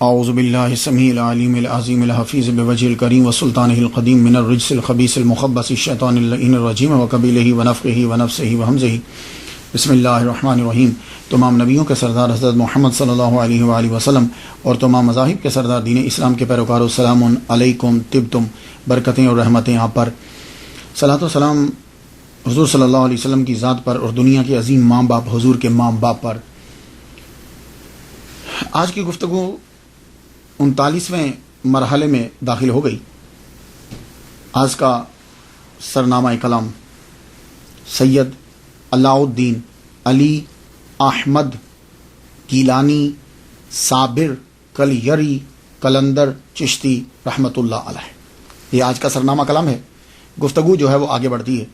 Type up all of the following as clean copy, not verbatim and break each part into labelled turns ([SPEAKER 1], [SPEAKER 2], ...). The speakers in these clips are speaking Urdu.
[SPEAKER 1] اعوذ باللہ السمیع العلیم العظیم الحفیظ بوجہ الکریم وسلطانہ القدیم من الرجس الخبیث المخبث الشیطان اللعین الرجیم وقبیلہ ونفخہ ونفسہ وہمزہ۔ بسم اللہ الرحمن الرحیم۔ تمام نبیوں کے سردار حضرت محمد صلی اللہ علیہ وآلہ وسلم اور تمام مذاہب کے سردار دین اسلام کے پیروکاروں، السلام علیکم، طبتم، برکتیں اور رحمتیں آپ پر۔ صلاۃ و سلام حضور صلی اللہ علیہ وسلم کی ذات پر اور دنیا کے عظیم ماں باپ حضور کے ماں باپ پر۔ آج کی گفتگو 39ویں مرحلے میں داخل ہو گئی۔ آج کا سرنامہ کلام سید علاء الدین علی احمد گیلانی صابر کلیری قلندر چشتی رحمۃ اللہ علیہ، یہ آج کا سرنامہ کلام ہے۔ گفتگو جو ہے وہ آگے بڑھتی ہے۔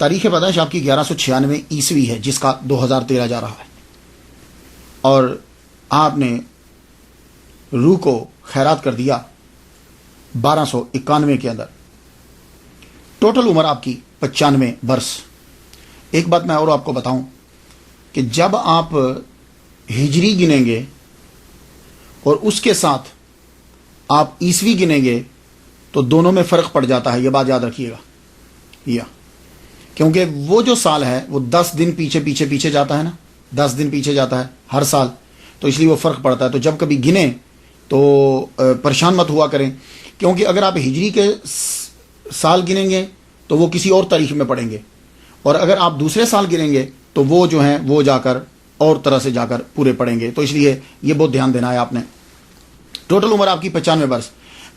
[SPEAKER 1] تاریخ پیدائش آپ کی 1196 عیسوی ہے، جس کا 2013 جا رہا ہے، اور آپ نے روح کو خیرات کر دیا 1291 کے اندر۔ ٹوٹل عمر آپ کی 95 برس۔ ایک بات میں اور آپ کو بتاؤں کہ جب آپ ہجری گنیں گے اور اس کے ساتھ آپ عیسوی گنیں گے تو دونوں میں فرق پڑ جاتا ہے، یہ بات یاد رکھیے گا، کیونکہ وہ جو سال ہے وہ 10 دن پیچھے جاتا ہے نا، 10 دن پیچھے جاتا ہے ہر سال، تو اس لیے وہ فرق پڑتا ہے۔ تو جب کبھی گنیں تو پریشان مت ہوا کریں، کیونکہ اگر آپ ہجری کے سال گنیں گے تو وہ کسی اور تاریخ میں پڑیں گے، اور اگر آپ دوسرے سال گنیں گے تو وہ جو ہیں وہ جا کر اور طرح سے جا کر پورے پڑیں گے، تو اس لیے یہ بہت دھیان دینا ہے آپ نے۔ ٹوٹل عمر آپ کی 95 برس۔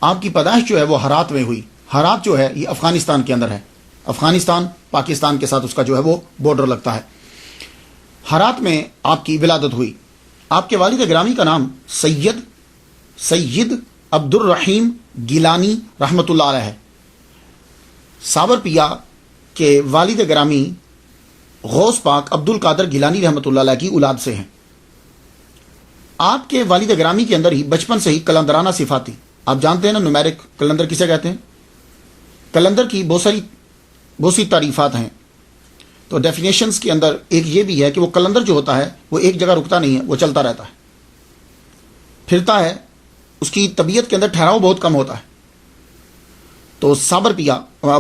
[SPEAKER 1] آپ کی پیدائش جو ہے وہ ہرات میں ہوئی۔ ہرات جو ہے یہ افغانستان کے اندر ہے، افغانستان پاکستان کے ساتھ اس کا جو ہے وہ بارڈر لگتا ہے۔ ہرات میں آپ کی ولادت ہوئی۔ آپ کے والد گرامی کا نام سید عبد الرحیم گیلانی رحمۃ اللہ علیہ ہے۔ صابر پیا کے والد گرامی غوث پاک عبد القادر گیلانی رحمۃ اللہ علیہ کی اولاد سے ہیں۔ آپ کے والد گرامی کے اندر ہی بچپن سے ہی کلندرانہ صفات تھی۔ آپ جانتے ہیں نا نومیرک کلندر کسے کہتے ہیں؟ کلندر کی بہت سی تعریفات ہیں، تو ڈیفینیشنز کے اندر ایک یہ بھی ہے کہ وہ کلندر جو ہوتا ہے وہ ایک جگہ رکتا نہیں ہے، وہ چلتا رہتا ہے، پھرتا ہے، اس کی طبیعت کے اندر ٹھہراؤ بہت کم ہوتا ہے۔ تو صابر پیا،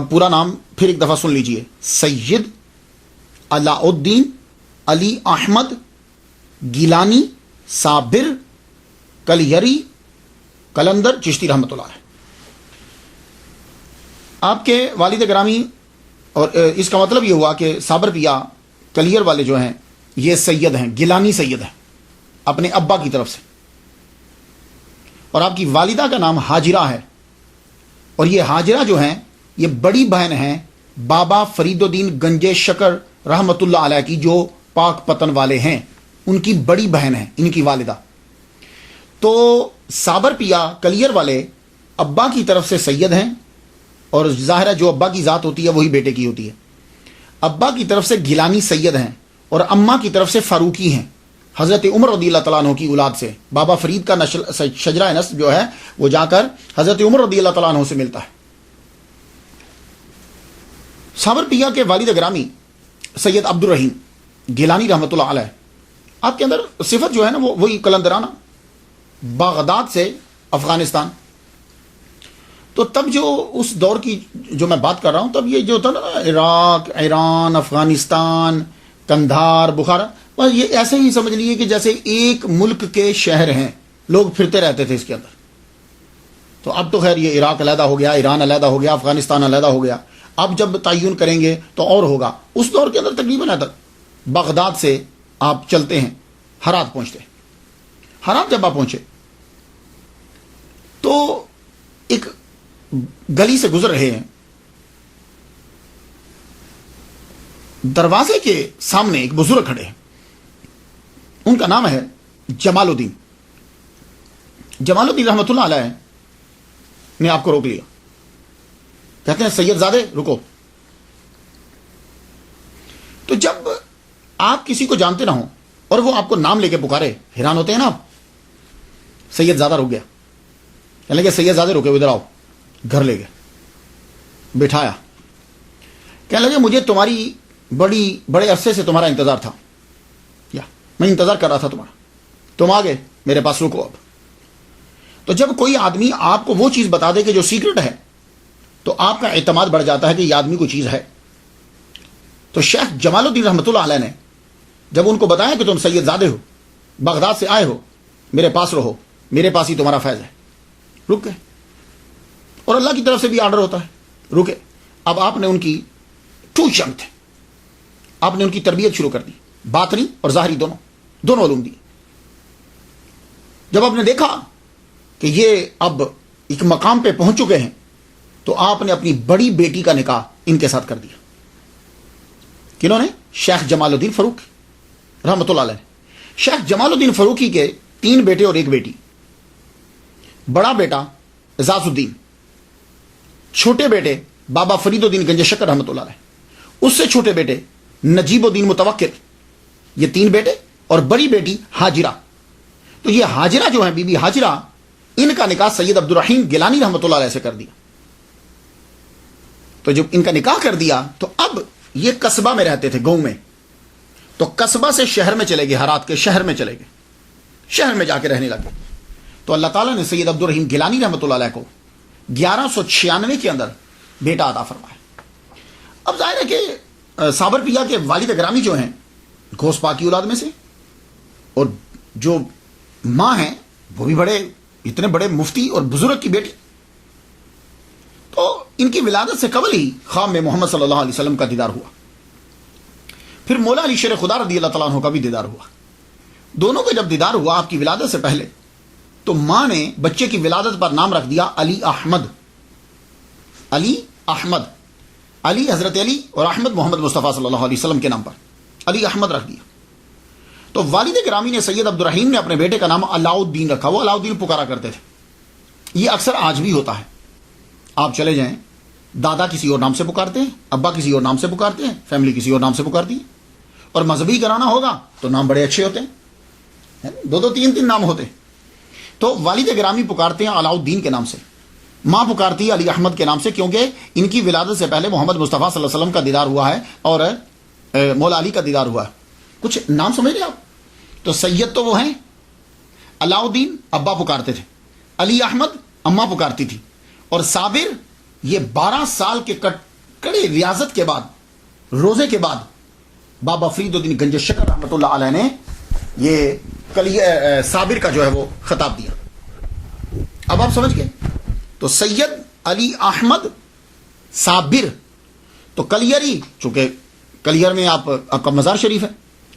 [SPEAKER 1] پورا نام پھر ایک دفعہ سن لیجئے، سید علاء الدین علی احمد گیلانی صابر کلیری قلندر چشتی رحمۃ اللہ علیہ۔ آپ کے والد گرامی، اور اس کا مطلب یہ ہوا کہ صابر پیا کلیر والے جو ہیں یہ سید ہیں، گیلانی سید ہیں اپنے ابا کی طرف سے، اور آپ کی والدہ کا نام حاجرہ ہے، اور یہ حاجرہ جو ہیں یہ بڑی بہن ہیں بابا فرید الدین گنجے شکر رحمۃ اللہ علیہ کی، جو پاک پتن والے ہیں، ان کی بڑی بہن ہیں ان کی والدہ۔ تو صابر پیا کلیر والے ابا کی طرف سے سید ہیں، اور ظاہر ہے جو ابا کی ذات ہوتی ہے وہی بیٹے کی ہوتی ہے۔ ابا کی طرف سے گیلانی سید ہیں، اور اماں کی طرف سے فاروقی ہیں، حضرت عمر رضی اللہ تعالیٰ عنہ کی اولاد سے۔ بابا فرید کا شجرہ نسب جو ہے وہ جا کر حضرت عمر رضی اللہ تعالیٰ عنہ سے ملتا ہے۔ صابر پیا کے والد گرامی سید عبد الرحیم گیلانی رحمۃ اللہ علیہ، آپ کے اندر صفت جو ہے نا وہ وہی کلندرانہ، بغداد سے افغانستان۔ تو تب جو اس دور کی جو میں بات کر رہا ہوں، تب یہ جو تھا نا عراق، ایران، افغانستان، قندھار، بخارا، بس یہ ایسے ہی سمجھ لیجیے کہ جیسے ایک ملک کے شہر ہیں، لوگ پھرتے رہتے تھے اس کے اندر۔ تو اب تو خیر یہ عراق علیحدہ ہو گیا، ایران علیحدہ ہو گیا، افغانستان علیحدہ ہو گیا، اب جب تعین کریں گے تو اور ہوگا۔ اس دور کے اندر تقریباً تک بغداد سے آپ چلتے ہیں، ہرات پہنچتے ہیں۔ ہرات جب آپ پہنچے تو ایک گلی سے گزر رہے ہیں، دروازے کے سامنے ایک بزرگ کھڑے ہیں، ان کا نام ہے جمال الدین۔ جمال الدین رحمۃ اللہ علیہ نے آپ کو روک لیا، کہتے ہیں سید زادے رکو۔ تو جب آپ کسی کو جانتے نہ ہوں اور وہ آپ کو نام لے کے پکارے، حیران ہوتے ہیں نا آپ۔ سید زادہ رک گیا، کہنے لگے سید زادے رکے، ادھر آؤ۔ گھر لے گئے، بٹھایا، کہنے لگے مجھے تمہاری بڑے عرصے سے تمہارا انتظار تھا، یا میں انتظار کر رہا تھا تمہارا، تم آ گئے، میرے پاس رکو اب. تو جب کوئی آدمی آپ کو وہ چیز بتا دے کہ جو سیکرٹ ہے تو آپ کا اعتماد بڑھ جاتا ہے کہ یہ آدمی کو چیز ہے. تو شیخ جمال الدین رحمۃ اللہ علیہ نے جب ان کو بتایا کہ تم سید زادے ہو, بغداد سے آئے ہو, میرے پاس رہو, میرے پاس ہی تمہارا فیض ہے, رک گئے. اور اللہ کی طرف سے بھی آرڈر ہوتا ہے, رکے. اب آپ نے ان کی ٹو چنک تھے, آپ نے ان کی تربیت شروع کر دی, باطنی اور ظاہری دونوں علوم دی. جب آپ نے دیکھا کہ یہ اب ایک مقام پہ پہنچ چکے ہیں تو آپ نے اپنی بڑی بیٹی کا نکاح ان کے ساتھ کر دیا. کنہوں نے؟ شیخ جمال الدین فاروق رحمۃ اللہ علیہ. شیخ جمال الدین فاروقی کے 3 بیٹے اور 1 بیٹی. بڑا بیٹا اعزاز الدین, چھوٹے بیٹے بابا فرید الدین گنج شکر رحمۃ اللہ علیہ, اس سے چھوٹے بیٹے نجیب الدین متوکل. یہ 3 بیٹے اور بڑی بیٹی حاجرہ. تو یہ حاجرہ جو ہیں, بی بی حاجرہ, ان کا نکاح سید عبد الرحیم گیلانی رحمۃ اللہ علیہ سے کر دیا. تو جب ان کا نکاح کر دیا تو اب یہ قصبہ میں رہتے تھے, گاؤں میں. تو قصبہ سے شہر میں چلے گئے, ہرات کے شہر میں چلے گئے, شہر میں جا کے رہنے لگے. تو اللہ تعالیٰ نے سید عبد الرحیم گیلانی رحمۃ اللہ علیہ کو 1196 کے اندر بیٹا عطا فرمایا. اب ظاہر ہے کہ صابر پیا کے والد گرامی جو ہیں غوث پاک کی اولاد میں سے, اور جو ماں ہیں وہ بھی اتنے بڑے مفتی اور بزرگ کی بیٹی. تو ان کی ولادت سے قبل ہی خام میں محمد صلی اللہ علیہ وسلم کا دیدار ہوا. پھر مولا علی شیر خدا رضی اللہ تعالیٰ عنہ کا بھی دیدار ہوا. دونوں کا جب دیدار ہوا آپ کی ولادت سے پہلے, تو ماں نے بچے کی ولادت پر نام رکھ دیا علی احمد. علی احمد, علی حضرت علی اور احمد محمد مصطفیٰ صلی اللہ علیہ وسلم کے نام پر علی احمد رکھ دیا. تو والد گرامی نے سید عبد الرحیم نے اپنے بیٹے کا نام علاء الدین رکھا. وہ علاء الدین پکارا کرتے تھے. یہ اکثر آج بھی ہوتا ہے. آپ چلے جائیں, دادا کسی اور نام سے پکارتے ہیں, ابا کسی اور نام سے پکارتے ہیں, فیملی کسی اور نام سے پکارتی ہے. اور مذہبی کرانا ہوگا تو نام بڑے اچھے ہوتے ہیں, 2 3 نام ہوتے ہیں. تو والد گرامی پکارتے ہیں علاء الدین کے نام سے, ماں پکارتی ہے علی احمد کے نام سے, کیونکہ ان کی ولادت سے پہلے محمد مصطفیٰ صلی اللہ علیہ وسلم کا دیدار ہوا ہے اور مولا علی کا دیدار ہوا ہے. کچھ نام سمجھ رہے آپ؟ تو سید تو وہ ہیں, علاء الدین ابا پکارتے تھے, علی احمد اماں پکارتی تھی, اور صابر یہ 12 سال کے کڑے ریاضت کے بعد, روزے کے بعد بابا فرید الدین گنج شکر رحمۃ اللہ علیہ نے یہ صابر کا جو ہے وہ خطاب دیا. اب آپ سمجھ گئے. تو سید علی احمد صابر. تو کلیری, چونکہ کلیر میں آپ کا مزار شریف ہے,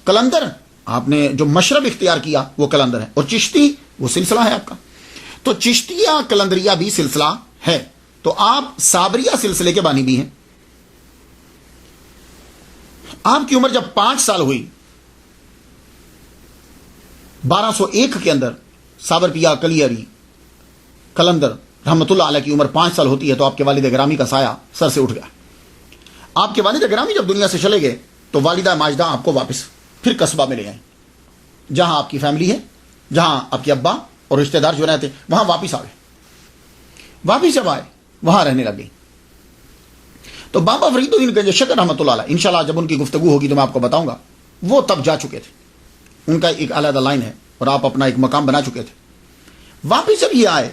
[SPEAKER 1] کلندر آپ نے جو مشرب اختیار کیا وہ کلندر ہے, اور چشتی وہ سلسلہ ہے آپ کا. تو چشتیہ کلندریہ بھی سلسلہ ہے. تو آپ صابریہ سلسلے کے بانی بھی ہیں. آپ کی عمر جب 5 سال ہوئی 1201 کے اندر, صابر پیا کلیری کلندر رحمۃ اللہ علیہ کی عمر 5 سال ہوتی ہے, تو آپ کے والد گرامی کا سایہ سر سے اٹھ گیا. آپ کے والد گرامی جب دنیا سے چلے گئے تو والدہ ماجدہ آپ کو واپس پھر قصبہ میں لے آئیں, جہاں آپ کی فیملی ہے, جہاں آپ کے ابا اور رشتہ دار جو رہتے وہاں واپس آ گئے. واپس جب آئے وہاں رہنے لگے. تو بابا فرید الدین گنج شکر رحمۃ اللہ علیہ, انشاءاللہ جب ان کی گفتگو ہوگی تو میں آپ کو بتاؤں گا, وہ تب جا چکے تھے. ان کا ایک علیحدہ لائن ہے اور آپ اپنا ایک مقام بنا چکے تھے. واپس جب یہ آئے,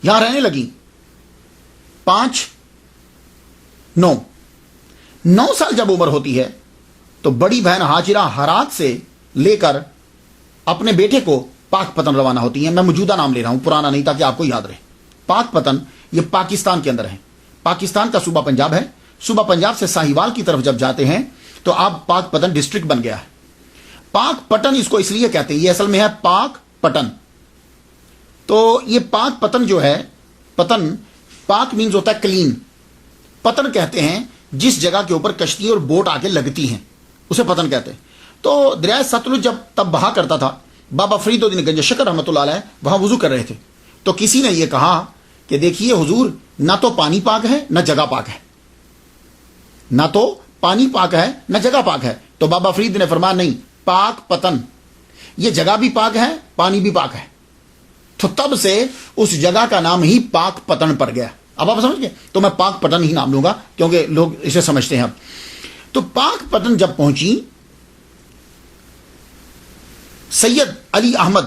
[SPEAKER 1] یہاں رہنے لگی 9 سال جب عمر ہوتی ہے تو بڑی بہن حاجرہ ہرات سے لے کر اپنے بیٹے کو پاک پتن روانہ ہوتی ہیں. میں موجودہ نام لے رہا ہوں, پرانا نہیں, تاکہ آپ کو یاد رہے. پاک پتن یہ پاکستان کے اندر ہے. پاکستان کا صوبہ پنجاب ہے. صوبہ پنجاب سے ساہیوال کی طرف جب جاتے ہیں تو آپ پاک پتن ڈسٹرکٹ بن گیا ہے. پاک پٹن اس کو اس لیے کہتے ہیں, یہ اصل میں ہے پاک پٹن. تو یہ پاک پتن جو ہے, پتن پاک مینز ہوتا ہے کلین, پتن کہتے ہیں جس جگہ کے اوپر کشتی اور بوٹ آ کے لگتی ہیں, اسے پتن کہتے ہیں. تو دریائے ستلج جب تب بہا کرتا تھا, بابا فرید الدین گنج شکر رحمۃ اللہ علیہ وہاں وضو کر رہے تھے. تو کسی نے یہ کہا کہ دیکھیے حضور, نہ تو پانی پاک ہے نہ جگہ پاک ہے, نہ تو پانی پاک ہے نہ جگہ پاک ہے. تو بابا فرید نے فرمایا نہیں, پاک پتن, یہ جگہ بھی پاک ہے پانی بھی پاک ہے. تو تب سے اس جگہ کا نام ہی پاک پتن پڑ گیا. اب آپ سمجھ گئے. تو میں پاک پتن ہی نام لوں گا کیونکہ لوگ اسے سمجھتے ہیں. اب تو پاک پتن جب پہنچی, سید علی احمد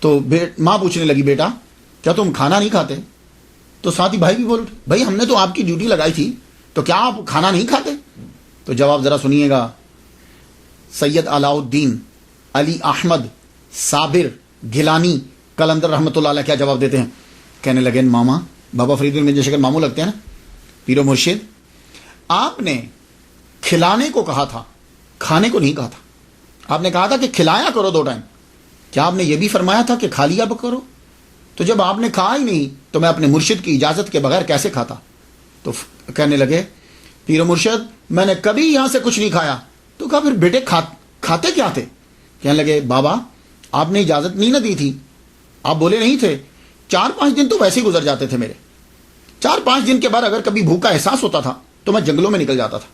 [SPEAKER 1] تو ماں پوچھنے لگی بیٹا کیا تم کھانا نہیں کھاتے؟ تو ساتھی بھائی بھی بول بھائی ہم نے تو آپ کی ڈیوٹی لگائی تھی تو کیا آپ کھانا نہیں کھاتے؟ تو جواب ذرا سنیے گا. سید علاء الدین علی احمد صابر گیلانی قلندر رحمۃ اللہ علیہ کیا جواب دیتے ہیں؟ کہنے لگے ماما بابا فرید گنج شکر ماموں لگتے ہیں نا پیر و مرشد, آپ نے کھلانے کو کہا تھا کھانے کو نہیں کہا تھا. آپ نے کہا تھا کہ کھلایا کرو 2 ٹائم. کیا آپ نے یہ بھی فرمایا تھا کہ کھا لیا کرو؟ تو جب آپ نے کھا ہی نہیں تو میں اپنے مرشد کی اجازت کے بغیر کیسے کھاتا؟ تو کہنے لگے پیر و مرشد میں نے کبھی یہاں سے کچھ نہیں کھایا. تو کہا پھر بیٹے کھاتے کیا تھے؟ کہنے لگے بابا آپ نے اجازت نہیں نہ دی تھی, آپ بولے نہیں تھے. 4-5 دن تو ویسے ہی گزر جاتے تھے میرے. 4-5 دن کے بعد اگر کبھی بھوک کا احساس ہوتا تھا تو میں جنگلوں میں نکل جاتا تھا.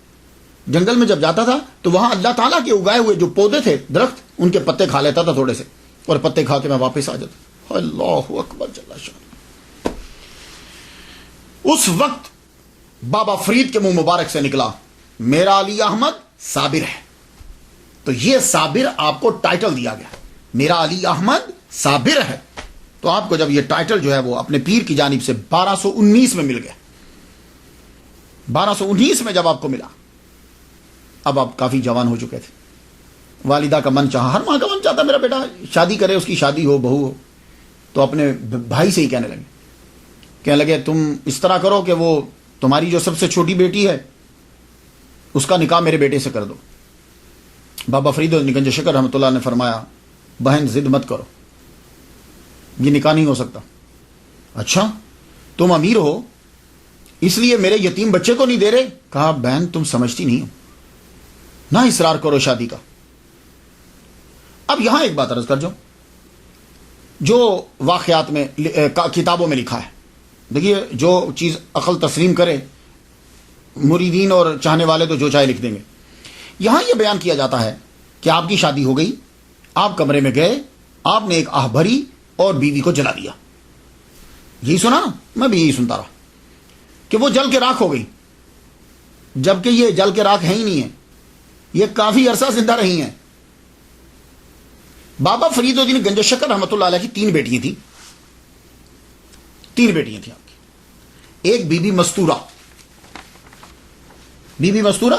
[SPEAKER 1] جنگل میں جب جاتا تھا تو وہاں اللہ تعالیٰ کے اگائے ہوئے جو پودے تھے درخت ان کے پتے کھا لیتا تھا تھوڑے سے, اور پتے کھا کے میں واپس آ جاتا. اللہ اکبر جل شان. اس وقت بابا فرید کے منہ مبارک سے نکلا میرا علی احمد صابر ہے. تو یہ صابر آپ کو ٹائٹل دیا گیا, میرا علی احمد صابر ہے. تو آپ کو جب یہ ٹائٹل جو ہے وہ اپنے پیر کی جانب سے 1219 میں مل گیا. 1219 میں جب آپ کو ملا, اب آپ کافی جوان ہو چکے تھے. والدہ کا من چاہا, ہر ماں کا من چاہتا میرا بیٹا شادی کرے, اس کی شادی ہو, بہو ہو. تو اپنے بھائی سے ہی کہنے لگے تم اس طرح کرو کہ وہ تمہاری جو سب سے چھوٹی بیٹی ہے اس کا نکاح میرے بیٹے سے کر دو. بابا فرید گنج شکر رحمۃ اللہ نے فرمایا بہن ضد مت کرو, یہ نکاح نہیں ہو سکتا. اچھا تم امیر ہو اس لیے میرے یتیم بچے کو نہیں دے رہے؟ کہا بہن تم سمجھتی نہیں ہو, نہ اصرار کرو شادی کا. اب یہاں ایک بات عرض کر جو واقعات میں کتابوں میں لکھا ہے, دیکھیے جو چیز عقل تسلیم کرے, مریدین اور چاہنے والے تو جو چاہے لکھ دیں گے. یہاں یہ بیان کیا جاتا ہے کہ آپ کی شادی ہو گئی, آپ کمرے میں گئے, آپ نے ایک آہ بھری اور بیوی کو جلا دیا. یہی سنا نا, میں بھی یہی سنتا رہا کہ وہ جل کے راکھ ہو گئی, جبکہ یہ جل کے راکھ ہے ہی نہیں ہے, یہ کافی عرصہ زندہ رہی ہیں. بابا فرید الدین گنج شکر رحمۃ اللہ علیہ کی 3 بیٹیاں تھیں. 3 بیٹیاں تھیں آپ کی. ایک بی بی مستورہ, بی بی مستورہ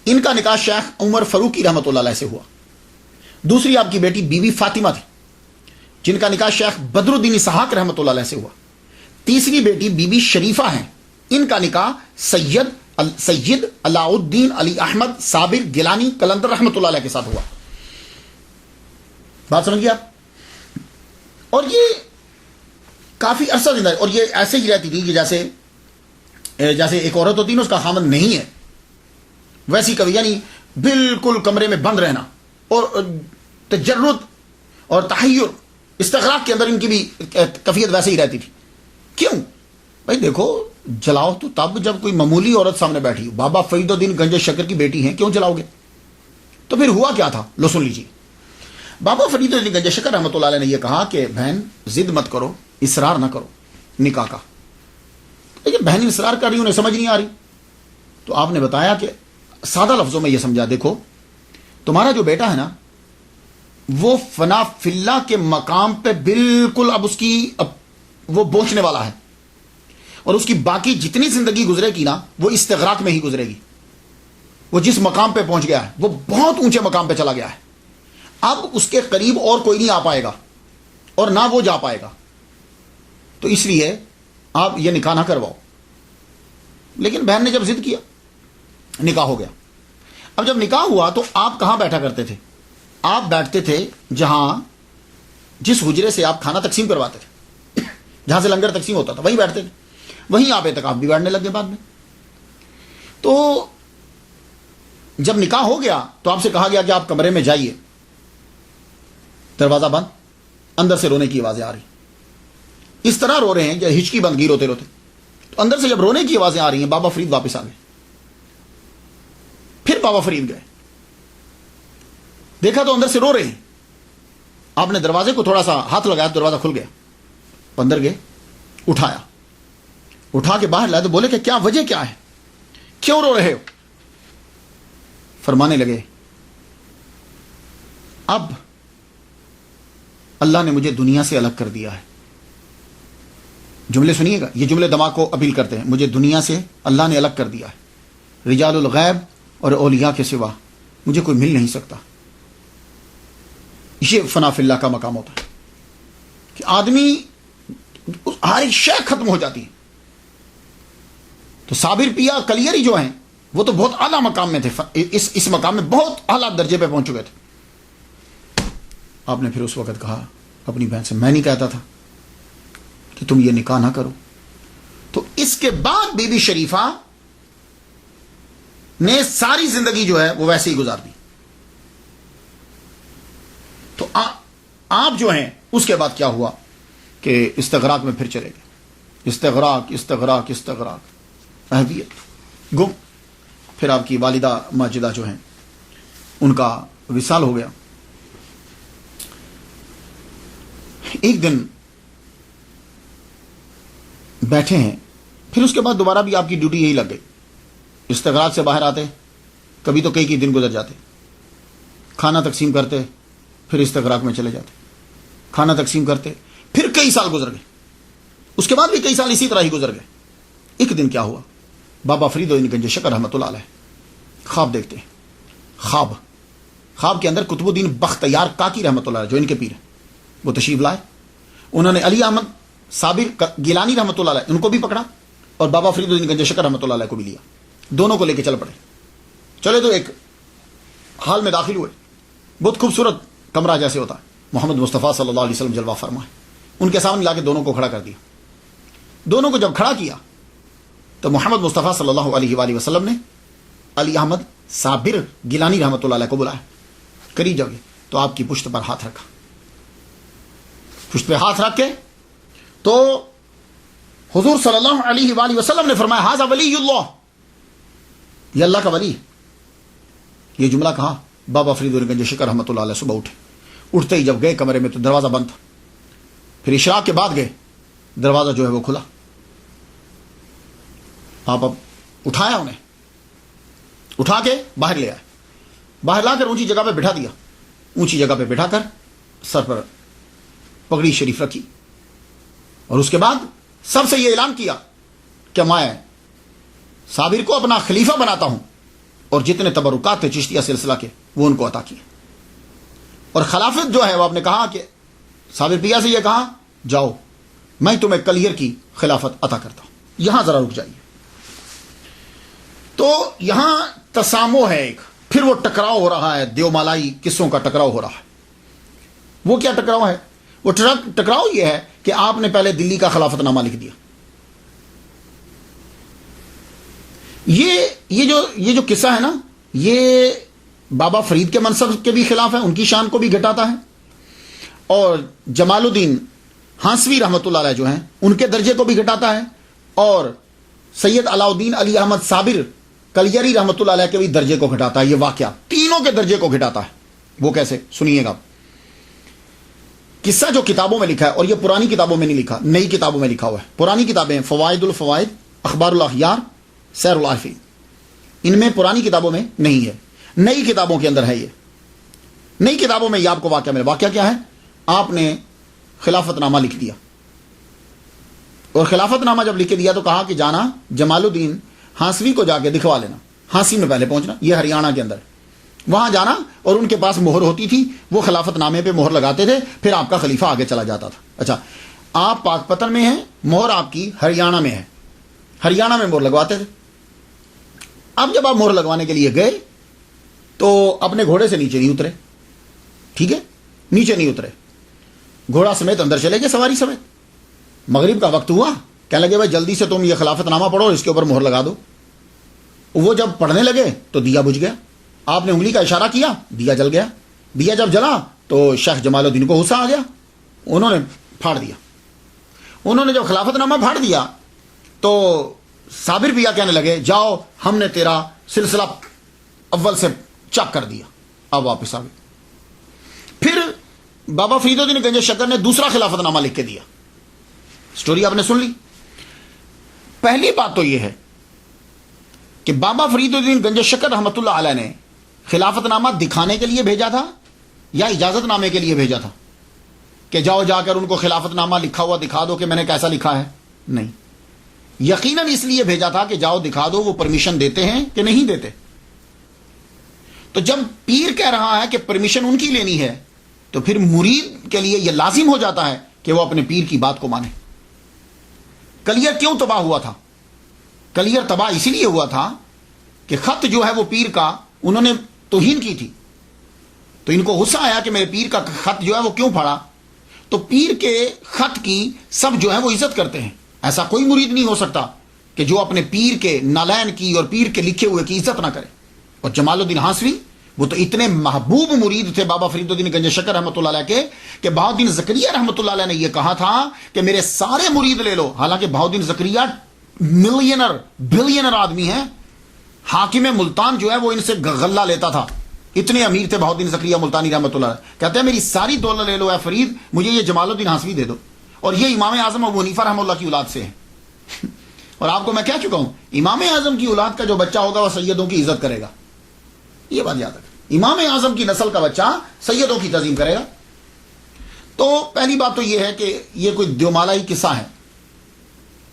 [SPEAKER 1] ان کا نکاح شیخ عمر فاروقی رحمۃ اللہ علیہ سے ہوا. دوسری آپ کی بیٹی بی بی فاطمہ تھی جن کا نکاح شیخ بدر الدین اسحاق رحمۃ اللہ علیہ سے ہوا. تیسری بیٹی بی بی شریفہ ہیں, ان کا نکاح سید علاء الدین علی احمد صابر گیلانی قلندر رحمۃ اللہ علیہ کے ساتھ ہوا. بات سمجھ گیا؟ اور یہ کافی عرصہ زندہ ہے, اور یہ ایسے ہی رہتی تھی کہ جیسے ایک عورت ہوتی ہے نا اس کا خامن نہیں ہے, ویسی کبھی, یعنی بالکل کمرے میں بند رہنا اور تجرد اور تحیر استغراق کے اندر ان کی بھی کیفیت ویسے ہی رہتی تھی. کیوں بھائی؟ دیکھو جلاؤ تو تب جب کوئی معمولی عورت سامنے بیٹھی ہو. بابا فرید الدین گنج شکر کی بیٹی ہیں, کیوں جلاؤ گے؟ تو پھر ہوا کیا تھا, لو سن لیجیے. بابا فرید الدین گنج شکر رحمۃ اللہ علیہ نے یہ کہا کہ بہن ضد مت کرو, اصرار نہ کرو نکاح کا. لیکن بہن اصرار کر رہی, انہیں سمجھ نہیں آ رہی. تو آپ نے بتایا کہ سادہ لفظوں میں یہ سمجھا, دیکھو تمہارا جو بیٹا ہے نا وہ فنا فی اللہ کے مقام پہ بالکل اب اس کی وہ پہنچنے والا ہے, اور اس کی باقی جتنی زندگی گزرے گی نا وہ استغراق میں ہی گزرے گی. وہ جس مقام پہ پہنچ گیا ہے وہ بہت اونچے مقام پہ چلا گیا ہے. اب اس کے قریب اور کوئی نہیں آ پائے گا اور نہ وہ جا پائے گا. تو اس لیے آپ یہ نکاح نہ کرواؤ. لیکن بہن نے جب ضد کیا, نکاح ہو گیا. اب جب نکاح ہوا تو آپ کہاں بیٹھا کرتے تھے؟ آپ بیٹھتے تھے جہاں جس حجرے سے آپ کھانا تقسیم کرواتے تھے, جہاں سے لنگر تقسیم ہوتا تھا, وہیں بیٹھتے تھے. وہیں آپ اعتکاف بھی بیٹھنے لگے بعد میں. تو جب نکاح ہو گیا تو آپ سے کہا گیا کہ آپ کمرے میں جائیے, دروازہ بند, اندر سے رونے کی آوازیں آ رہی. اس طرح رو رہے ہیں کہ ہچکی بند گئی روتے روتے. تو اندر سے جب رونے کی آوازیں آ رہی ہیں, بابا فرید واپس آ گئے. پھر بابا فرید گئے, دیکھا تو اندر سے رو رہے ہیں. آپ نے دروازے کو تھوڑا سا ہاتھ لگایا, دروازہ کھل گیا. اندر گئے, اٹھایا, اٹھا کے باہر لائے تو بولے کہ کیا وجہ کیا ہے, کیوں رو رہے ہو؟ فرمانے لگے اللہ نے مجھے دنیا سے الگ کر دیا ہے. جملے سنیے گا, یہ جملے دماغ کو اپیل کرتے ہیں. مجھے دنیا سے اللہ نے الگ کر دیا ہے. رجال الغیب اور اولیاء کے سوا مجھے کوئی مل نہیں سکتا. یہ فنا فی اللہ کا مقام ہوتا ہے کہ آدمی ہر ایک شے ختم ہو جاتی ہے. تو صابر پیا کلیری جو ہیں وہ تو بہت اعلیٰ مقام میں تھے, اس مقام میں بہت اعلیٰ درجے پہ پہنچ چکے تھے. آپ نے پھر اس وقت کہا اپنی بہن سے, میں نہیں کہتا تھا کہ تم یہ نکاح نہ کرو. تو اس کے بعد بی بی شریفہ نے ساری زندگی جو ہے وہ ویسے ہی گزار دی. تو آپ جو ہیں اس کے بعد کیا ہوا کہ استغراق میں پھر چلے گئے. استغراق اہلیت گم. پھر آپ کی والدہ ماجدہ جو ہیں ان کا وصال ہو گیا. ایک دن بیٹھے ہیں, پھر اس کے بعد دوبارہ بھی آپ کی ڈیوٹی یہی لگ گئی. استغراق سے باہر آتے, کبھی تو کئی دن گزر جاتے, کھانا تقسیم کرتے, پھر استغراق میں چلے جاتے, کھانا تقسیم کرتے, پھر کئی سال گزر گئے. اس کے بعد بھی کئی سال اسی طرح ہی گزر گئے. ایک دن کیا ہوا, بابا فرید گنج شکر رحمۃ اللہ علیہ خواب دیکھتے ہیں. خواب کے اندر قطب الدین بختیار کاکی رحمۃ اللہ علیہ جو ان کے پیر ہیں وہ تشریف لائے. انہوں نے علی احمد صابر گیلانی رحمۃ اللہ علیہ ان کو بھی پکڑا اور بابا فرید الدین گنج شکر رحمۃ اللہ علیہ کو بھی لیا. دونوں کو لے کے چل پڑے. چلے تو ایک حال میں داخل ہوئے. بہت خوبصورت کمرہ جیسے ہوتا ہے, محمد مصطفیٰ صلی اللہ علیہ وسلم جلوہ فرما ہے. ان کے سامنے لا کے دونوں کو کھڑا کر دیا. دونوں کو جب کھڑا کیا تو محمد مصطفیٰ صلی اللہ علیہ وآلہ وسلم نے علی احمد صابر گیلانی رحمۃ اللہ علیہ کو بلایا. قریب جب گئے تو آپ کی پشت پر ہاتھ رکھا. پشت پہ ہاتھ رکھ کے تو حضور صلی اللہ علیہ وآلہ وسلم نے فرمایا ھذا ولی اللہ, یہ اللہ کا ولی. یہ جملہ کہا بابا فرید گنج شکر رحمۃ اللہ علیہ صبح اٹھے. اٹھتے ہی جب گئے کمرے میں تو دروازہ بند تھا. پھر اشراق کے بعد گئے, دروازہ جو ہے وہ کھلا. آپ اب اٹھایا, انہیں اٹھا کے باہر لے آئے. باہر لا کر اونچی جگہ پہ بٹھا دیا. اونچی جگہ پہ بٹھا کر سر پر پگڑی شریف رکھی اور اس کے بعد سب سے یہ اعلان کیا کہ میں صابر کو اپنا خلیفہ بناتا ہوں اور جتنے تبرکات تھے چشتیہ سلسلہ کے وہ ان کو عطا کیے. اور خلافت جو ہے وہ آپ نے کہا کہ صابر پیا سے یہ کہا جاؤ میں تمہیں کلیئر کی خلافت عطا کرتا ہوں. یہاں ذرا رک جائیے. تو یہاں تسامو ہے ایک, پھر وہ ٹکراؤ ہو رہا ہے, دیو مالائی قصوں کا ٹکراؤ ہو رہا ہے. وہ کیا ٹکراؤ ہے؟ وہ ٹکراؤ یہ ہے کہ آپ نے پہلے دلی کا خلافت نامہ لکھ دیا. یہ جو قصہ ہے نا, یہ بابا فرید کے منصب کے بھی خلاف ہے, ان کی شان کو بھی گھٹاتا ہے, اور جمال الدین ہانسوی رحمۃ اللہ علیہ جو ہیں ان کے درجے کو بھی گھٹاتا ہے, اور سید علاء الدین علی احمد صابر کلیری رحمۃ اللہ علیہ کے بھی درجے کو گھٹاتا ہے. یہ واقعہ تینوں کے درجے کو گھٹاتا ہے. وہ کیسے سنیے گا. قصہ جو کتابوں میں لکھا ہے, اور یہ پرانی کتابوں میں نہیں لکھا, نئی کتابوں میں لکھا ہوا ہے. پرانی کتابیں فوائد الفوائد, اخبار الاخیار, سیر العارفین, ان میں پرانی کتابوں میں نہیں ہے, نئی کتابوں کے اندر ہے. یہ نئی کتابوں میں یہ آپ کو واقعہ ملے. واقعہ کیا ہے؟ آپ نے خلافت نامہ لکھ دیا, اور خلافت نامہ جب لکھ کے دیا تو کہا کہ جانا جمال الدین ہانسوی کو جا کے دکھوا لینا. ہانسی میں پہلے پہنچنا, یہ ہریانہ کے اندر, وہاں جانا, اور ان کے پاس مہر ہوتی تھی, وہ خلافت نامے پہ مہر لگاتے تھے, پھر آپ کا خلیفہ آگے چلا جاتا تھا. اچھا, آپ پاک پتن میں ہیں, مہر آپ کی ہریانہ میں ہے, ہریانہ میں مہر لگواتے تھے. اب جب آپ مہر لگوانے کے لیے گئے تو اپنے گھوڑے سے نیچے نہیں اترے. ٹھیک ہے, نیچے نہیں اترے, گھوڑا سمیت اندر چلے گئے, سواری سمیت. مغرب کا وقت ہوا, کہنے لگے بھائی جلدی سے تم یہ خلافت نامہ پڑھو, اس کے اوپر مہر لگا دو. وہ جب پڑھنے لگے تو دیا بجھ گیا. آپ نے انگلی کا اشارہ کیا, دیا جل گیا. دیا جب جلا تو شیخ جمال الدین کو غصہ آ گیا, انہوں نے پھاڑ دیا. انہوں نے جب خلافت نامہ پھاڑ دیا تو صابر پیا کہنے لگے جاؤ ہم نے تیرا سلسلہ اول سے چیک کر دیا, اب واپس آ گئے. پھر بابا فرید الدین گنج شکر نے دوسرا خلافت نامہ لکھ کے دیا. سٹوری آپ نے سن لی. پہلی بات تو یہ ہے کہ بابا فرید الدین گنج شکر رحمۃ اللہ علیہ نے خلافت نامہ دکھانے کے لیے بھیجا تھا یا اجازت نامے کے لیے بھیجا تھا؟ کہ جاؤ جا کر ان کو خلافت نامہ لکھا ہوا دکھا دو کہ میں نے کیسا لکھا ہے. نہیں، یقیناً اس لیے بھیجا تھا کہ جاؤ دکھا دو وہ پرمیشن دیتے ہیں کہ نہیں دیتے. تو جب پیر کہہ رہا ہے کہ پرمیشن ان کی لینی ہے تو پھر مرید کے لیے یہ لازم ہو جاتا ہے کہ وہ اپنے پیر کی بات کو مانے. کلیئر کیوں تباہ ہوا تھا؟ کلیئر تباہ اسی لیے ہوا تھا کہ خط جو ہے وہ پیر کا انہوں نے توہین کی تھی. تو ان کو غصہ آیا کہ میرے پیر کا خط جو ہے وہ کیوں پھاڑا. تو پیر کے خط کی سب جو ہے وہ عزت کرتے ہیں. ایسا کوئی مرید نہیں ہو سکتا کہ جو اپنے پیر کے نالین کی اور پیر کے لکھے ہوئے کی عزت نہ کرے. اور جمال الدین ہانسوی وہ تو اتنے محبوب مرید تھے بابا فرید الدین گنج شکر رحمۃ اللہ علیہ کے کہ بہاؤالدین زکریا رحمۃ اللہ علیہ نے یہ کہا تھا کہ میرے سارے مرید لے لو. حالانکہ بہاؤالدین زکریا ملینر بلینر آدمی ہیں. حاکم ملتان جو ہے وہ ان سے غلہ لیتا تھا. اتنے امیر تھے بہاؤالدین زکریا ملتانی رحمۃ اللہ علیہ. کہتے ہیں میری ساری دولت لے لو اے فرید، مجھے یہ جمال الدین ہانسوی دے دو. اور یہ امام اعظم ابو حنیفہ رحمہ اللہ کی اولاد سے ہے. اور آپ کو میں کہہ چکا ہوں امام اعظم کی اولاد کا جو بچہ ہوگا وہ سیدوں کی عزت کرے گا. یہ بات یاد رکھیں، امام اعظم کی نسل کا بچہ سیدوں کی تعظیم کرے گا. تو پہلی بات تو یہ ہے کہ یہ کوئی دیومالائی قصہ ہے.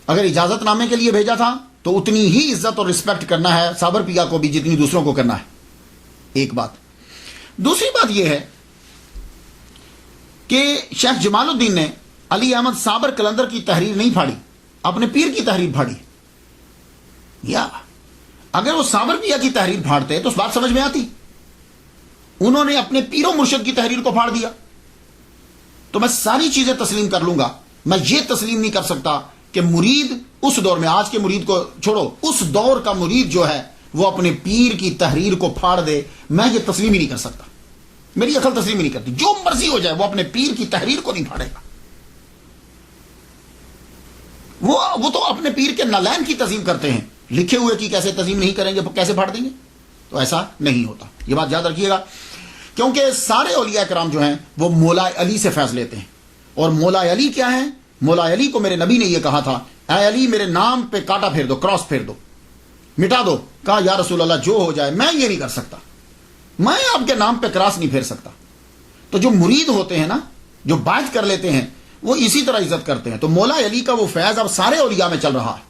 [SPEAKER 1] اگر اجازت نامے کے لیے بھیجا تھا تو اتنی ہی عزت اور رسپیکٹ کرنا ہے صابر پیا کو بھی جتنی دوسروں کو کرنا ہے. ایک بات. دوسری بات یہ ہے کہ شیخ جمال الدین نے علی احمد صابر کلندر کی تحریر نہیں پھاڑی، اپنے پیر کی تحریر پھاڑی. یا اگر وہ صابر پیا کی تحریر پھاڑتے تو اس بات سمجھ میں آتی. انہوں نے اپنے پیر و مرشد کی تحریر کو پھاڑ دیا. تو میں ساری چیزیں تسلیم کر لوں گا، میں یہ تسلیم نہیں کر سکتا کہ مرید اس دور میں، آج کے مرید کو چھوڑو، اس دور کا مرید جو ہے وہ اپنے پیر کی تحریر کو پھاڑ دے. میں یہ تسلیم ہی نہیں کر سکتا، میری عقل تسلیم ہی نہیں کرتی. جو مرضی ہو جائے وہ اپنے پیر کی تحریر کو نہیں پھاڑے گا. وہ تو اپنے پیر کے نالین کی تعظیم کرتے ہیں، لکھے ہوئے کی کیسے تعظیم نہیں کریں گے، کیسے پھاڑ دیں گے؟ تو ایسا نہیں ہوتا. یہ بات یاد رکھیے گا، کیونکہ سارے اولیاء کرام جو ہیں وہ مولا علی سے فیض لیتے ہیں. اور مولا علی کیا ہے؟ مولا علی کو میرے نبی نے یہ کہا تھا، اے علی میرے نام پہ کانٹا پھیر دو، کراس پھیر دو، مٹا دو. کہا یا رسول اللہ جو ہو جائے، میں یہ نہیں کر سکتا، میں آپ کے نام پہ کراس نہیں پھیر سکتا. تو جو مرید ہوتے ہیں نا، جو بیعت کر لیتے ہیں، وہ اسی طرح عزت کرتے ہیں. تو مولا علی کا وہ فیض اب سارے اولیاء میں چل رہا ہے.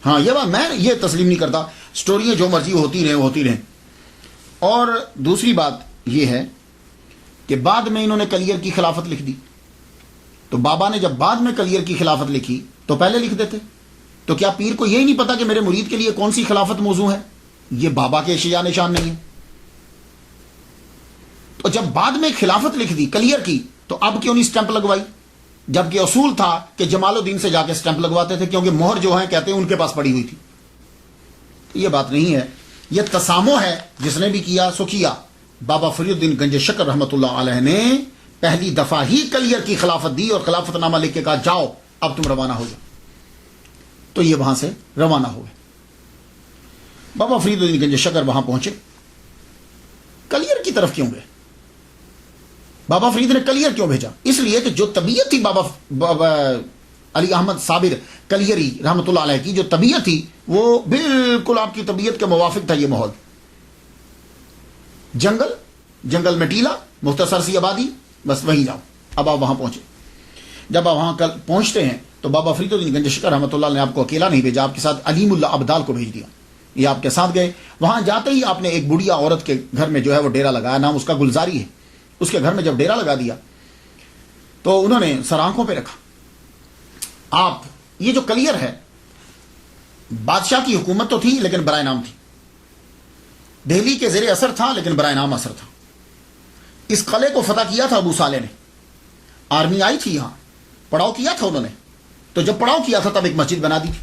[SPEAKER 1] ہاں یہ بات میں یہ تسلیم نہیں کرتا. سٹوریاں جو مرضی ہوتی رہیں. اور دوسری بات یہ ہے کہ بعد میں انہوں نے کلیئر کی خلافت لکھ دی. تو بابا نے جب بعد میں کلیئر کی خلافت لکھی تو پہلے لکھ دیتے. تو کیا پیر کو یہی نہیں پتا کہ میرے مرید کے لیے کون سی خلافت موضوع ہے؟ یہ بابا کے اشیاء نشان نہیں ہے. تو جب بعد میں خلافت لکھ دی کلیئر کی تو اب کیوں نہیں سٹیمپ لگوائی؟ جبکہ اصول تھا کہ جمال الدین سے جا کے سٹیمپ لگواتے تھے، کیونکہ مہر جو ہے کہتے ہیں ان کے پاس پڑی ہوئی تھی. یہ بات نہیں ہے، یہ تسامح ہے. جس نے بھی کیا سو کیا. بابا فرید الدین گنج شکر رحمۃ اللہ علیہ نے پہلی دفعہ ہی کلیئر کی خلافت دی اور خلافت نامہ لکھ کے کہا جاؤ اب تم روانہ ہو جاؤ. تو یہ وہاں سے روانہ ہوئے. بابا فرید الدین گنج شکر وہاں پہنچے. کلیئر کی طرف کیوں گئے؟ بابا فرید نے کلیئر کیوں بھیجا؟ اس لیے کہ جو طبیعت تھی بابا علی احمد صابر کلیری رحمۃ اللہ علیہ کی، جو طبیعت تھی وہ بالکل آپ کی طبیعت کے موافق تھا. یہ ماحول جنگل میں ٹیلا، مختصر سی آبادی، بس وہیں جاؤ. اب آپ وہاں پہنچے. جب آپ وہاں پہنچتے ہیں تو بابا فرید الدین گنج شکر رحمۃ اللہ نے آپ کو اکیلا نہیں بھیجا، آپ کے ساتھ علیم اللہ ابدال کو بھیج دیا. یہ آپ کے ساتھ گئے. وہاں جاتے ہی آپ نے ایک بڑھیا عورت کے گھر میں جو ہے وہ ڈیرا لگایا. نام اس کا گلزاری ہے. اس کے گھر میں جب ڈیرا لگا دیا تو انہوں نے سر آنکھوں پہ رکھا. آپ یہ جو کلیئر ہے، بادشاہ کی حکومت تو تھی لیکن برائے نام تھی. دہلی کے زیر اثر تھا لیکن برائے نام اثر تھا. اس قلعے کو فتح کیا تھا ابو صالح نے. آرمی آئی تھی یہاں، پڑاؤ کیا تھا انہوں نے. تو جب پڑاؤ کیا تھا تب ایک مسجد بنا دی تھی.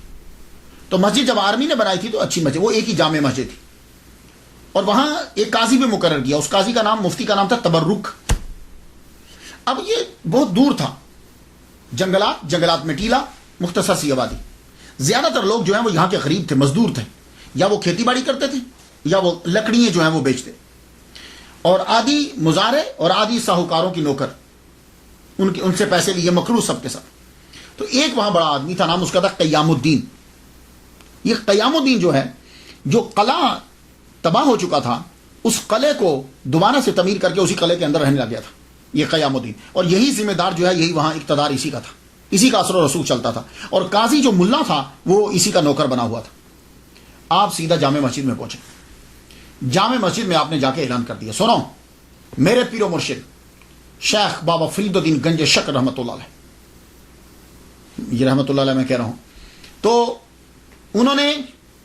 [SPEAKER 1] تو مسجد جب آرمی نے بنائی تھی تو اچھی مسجد، وہ ایک ہی جامع مسجد تھی. اور وہاں ایک قاضی بھی مقرر کیا. اس قاضی کا نام، مفتی کا نام تھا تبرک. اب یہ بہت دور تھا، جنگلات میں ٹیلا، مختصر سی آبادی. زیادہ تر لوگ جو ہیں وہ یہاں کے غریب تھے، مزدور تھے. یا وہ کھیتی باڑی کرتے تھے یا وہ لکڑیاں جو ہیں وہ بیچتے. اور آدھی مزارے اور آدھی ساہوکاروں کی نوکر، ان سے پیسے لیے مقروض سب کے ساتھ. تو ایک وہاں بڑا آدمی تھا، نام اس کا تھا قیام الدین. یہ قیام الدین جو ہے، جو قلعہ تباہ ہو چکا تھا، اس قلعے کو دوبارہ سے تعمیر کر کے اسی قلعے کے اندر رہنے لگ گیا تھا. یہ قیام الدین، اور یہی ذمہ دار جو ہے یہی وہاں اقتدار اسی کا تھا، اسی کا اثر و رسوخ چلتا تھا، اور قاضی جو ملا تھا وہ اسی کا نوکر بنا ہوا تھا۔ آپ سیدھا جامع مسجد میں پہنچے، جامع مسجد میں آپ نے جا کے اعلان کر دیا، سنو میرے پیر و مرشد شیخ بابا فرید الدین گنج شکر رحمۃ اللہ علیہ، یہ رحمۃ اللہ علیہ میں کہہ رہا ہوں، تو انہوں نے،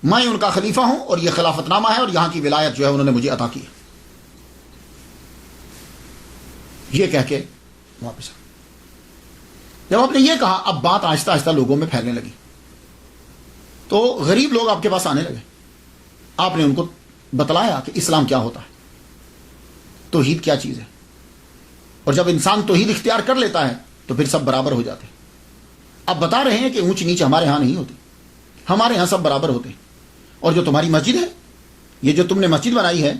[SPEAKER 1] میں ان کا خلیفہ ہوں اور یہ خلافت نامہ ہے اور یہاں کی ولایت جو ہے انہوں نے مجھے عطا کی ہے، یہ کہہ کے واپس آ۔ جب آپ نے یہ کہا، اب بات آہستہ آہستہ لوگوں میں پھیلنے لگی، تو غریب لوگ آپ کے پاس آنے لگے، آپ نے ان کو بتلایا کہ اسلام کیا ہوتا ہے، توحید کیا چیز ہے، اور جب انسان توحید اختیار کر لیتا ہے تو پھر سب برابر ہو جاتے ہیں۔ اب بتا رہے ہیں کہ اونچ نیچ ہمارے ہاں نہیں ہوتی، ہمارے ہاں سب برابر ہوتے ہیں، اور جو تمہاری مسجد ہے، یہ جو تم نے مسجد بنائی ہے،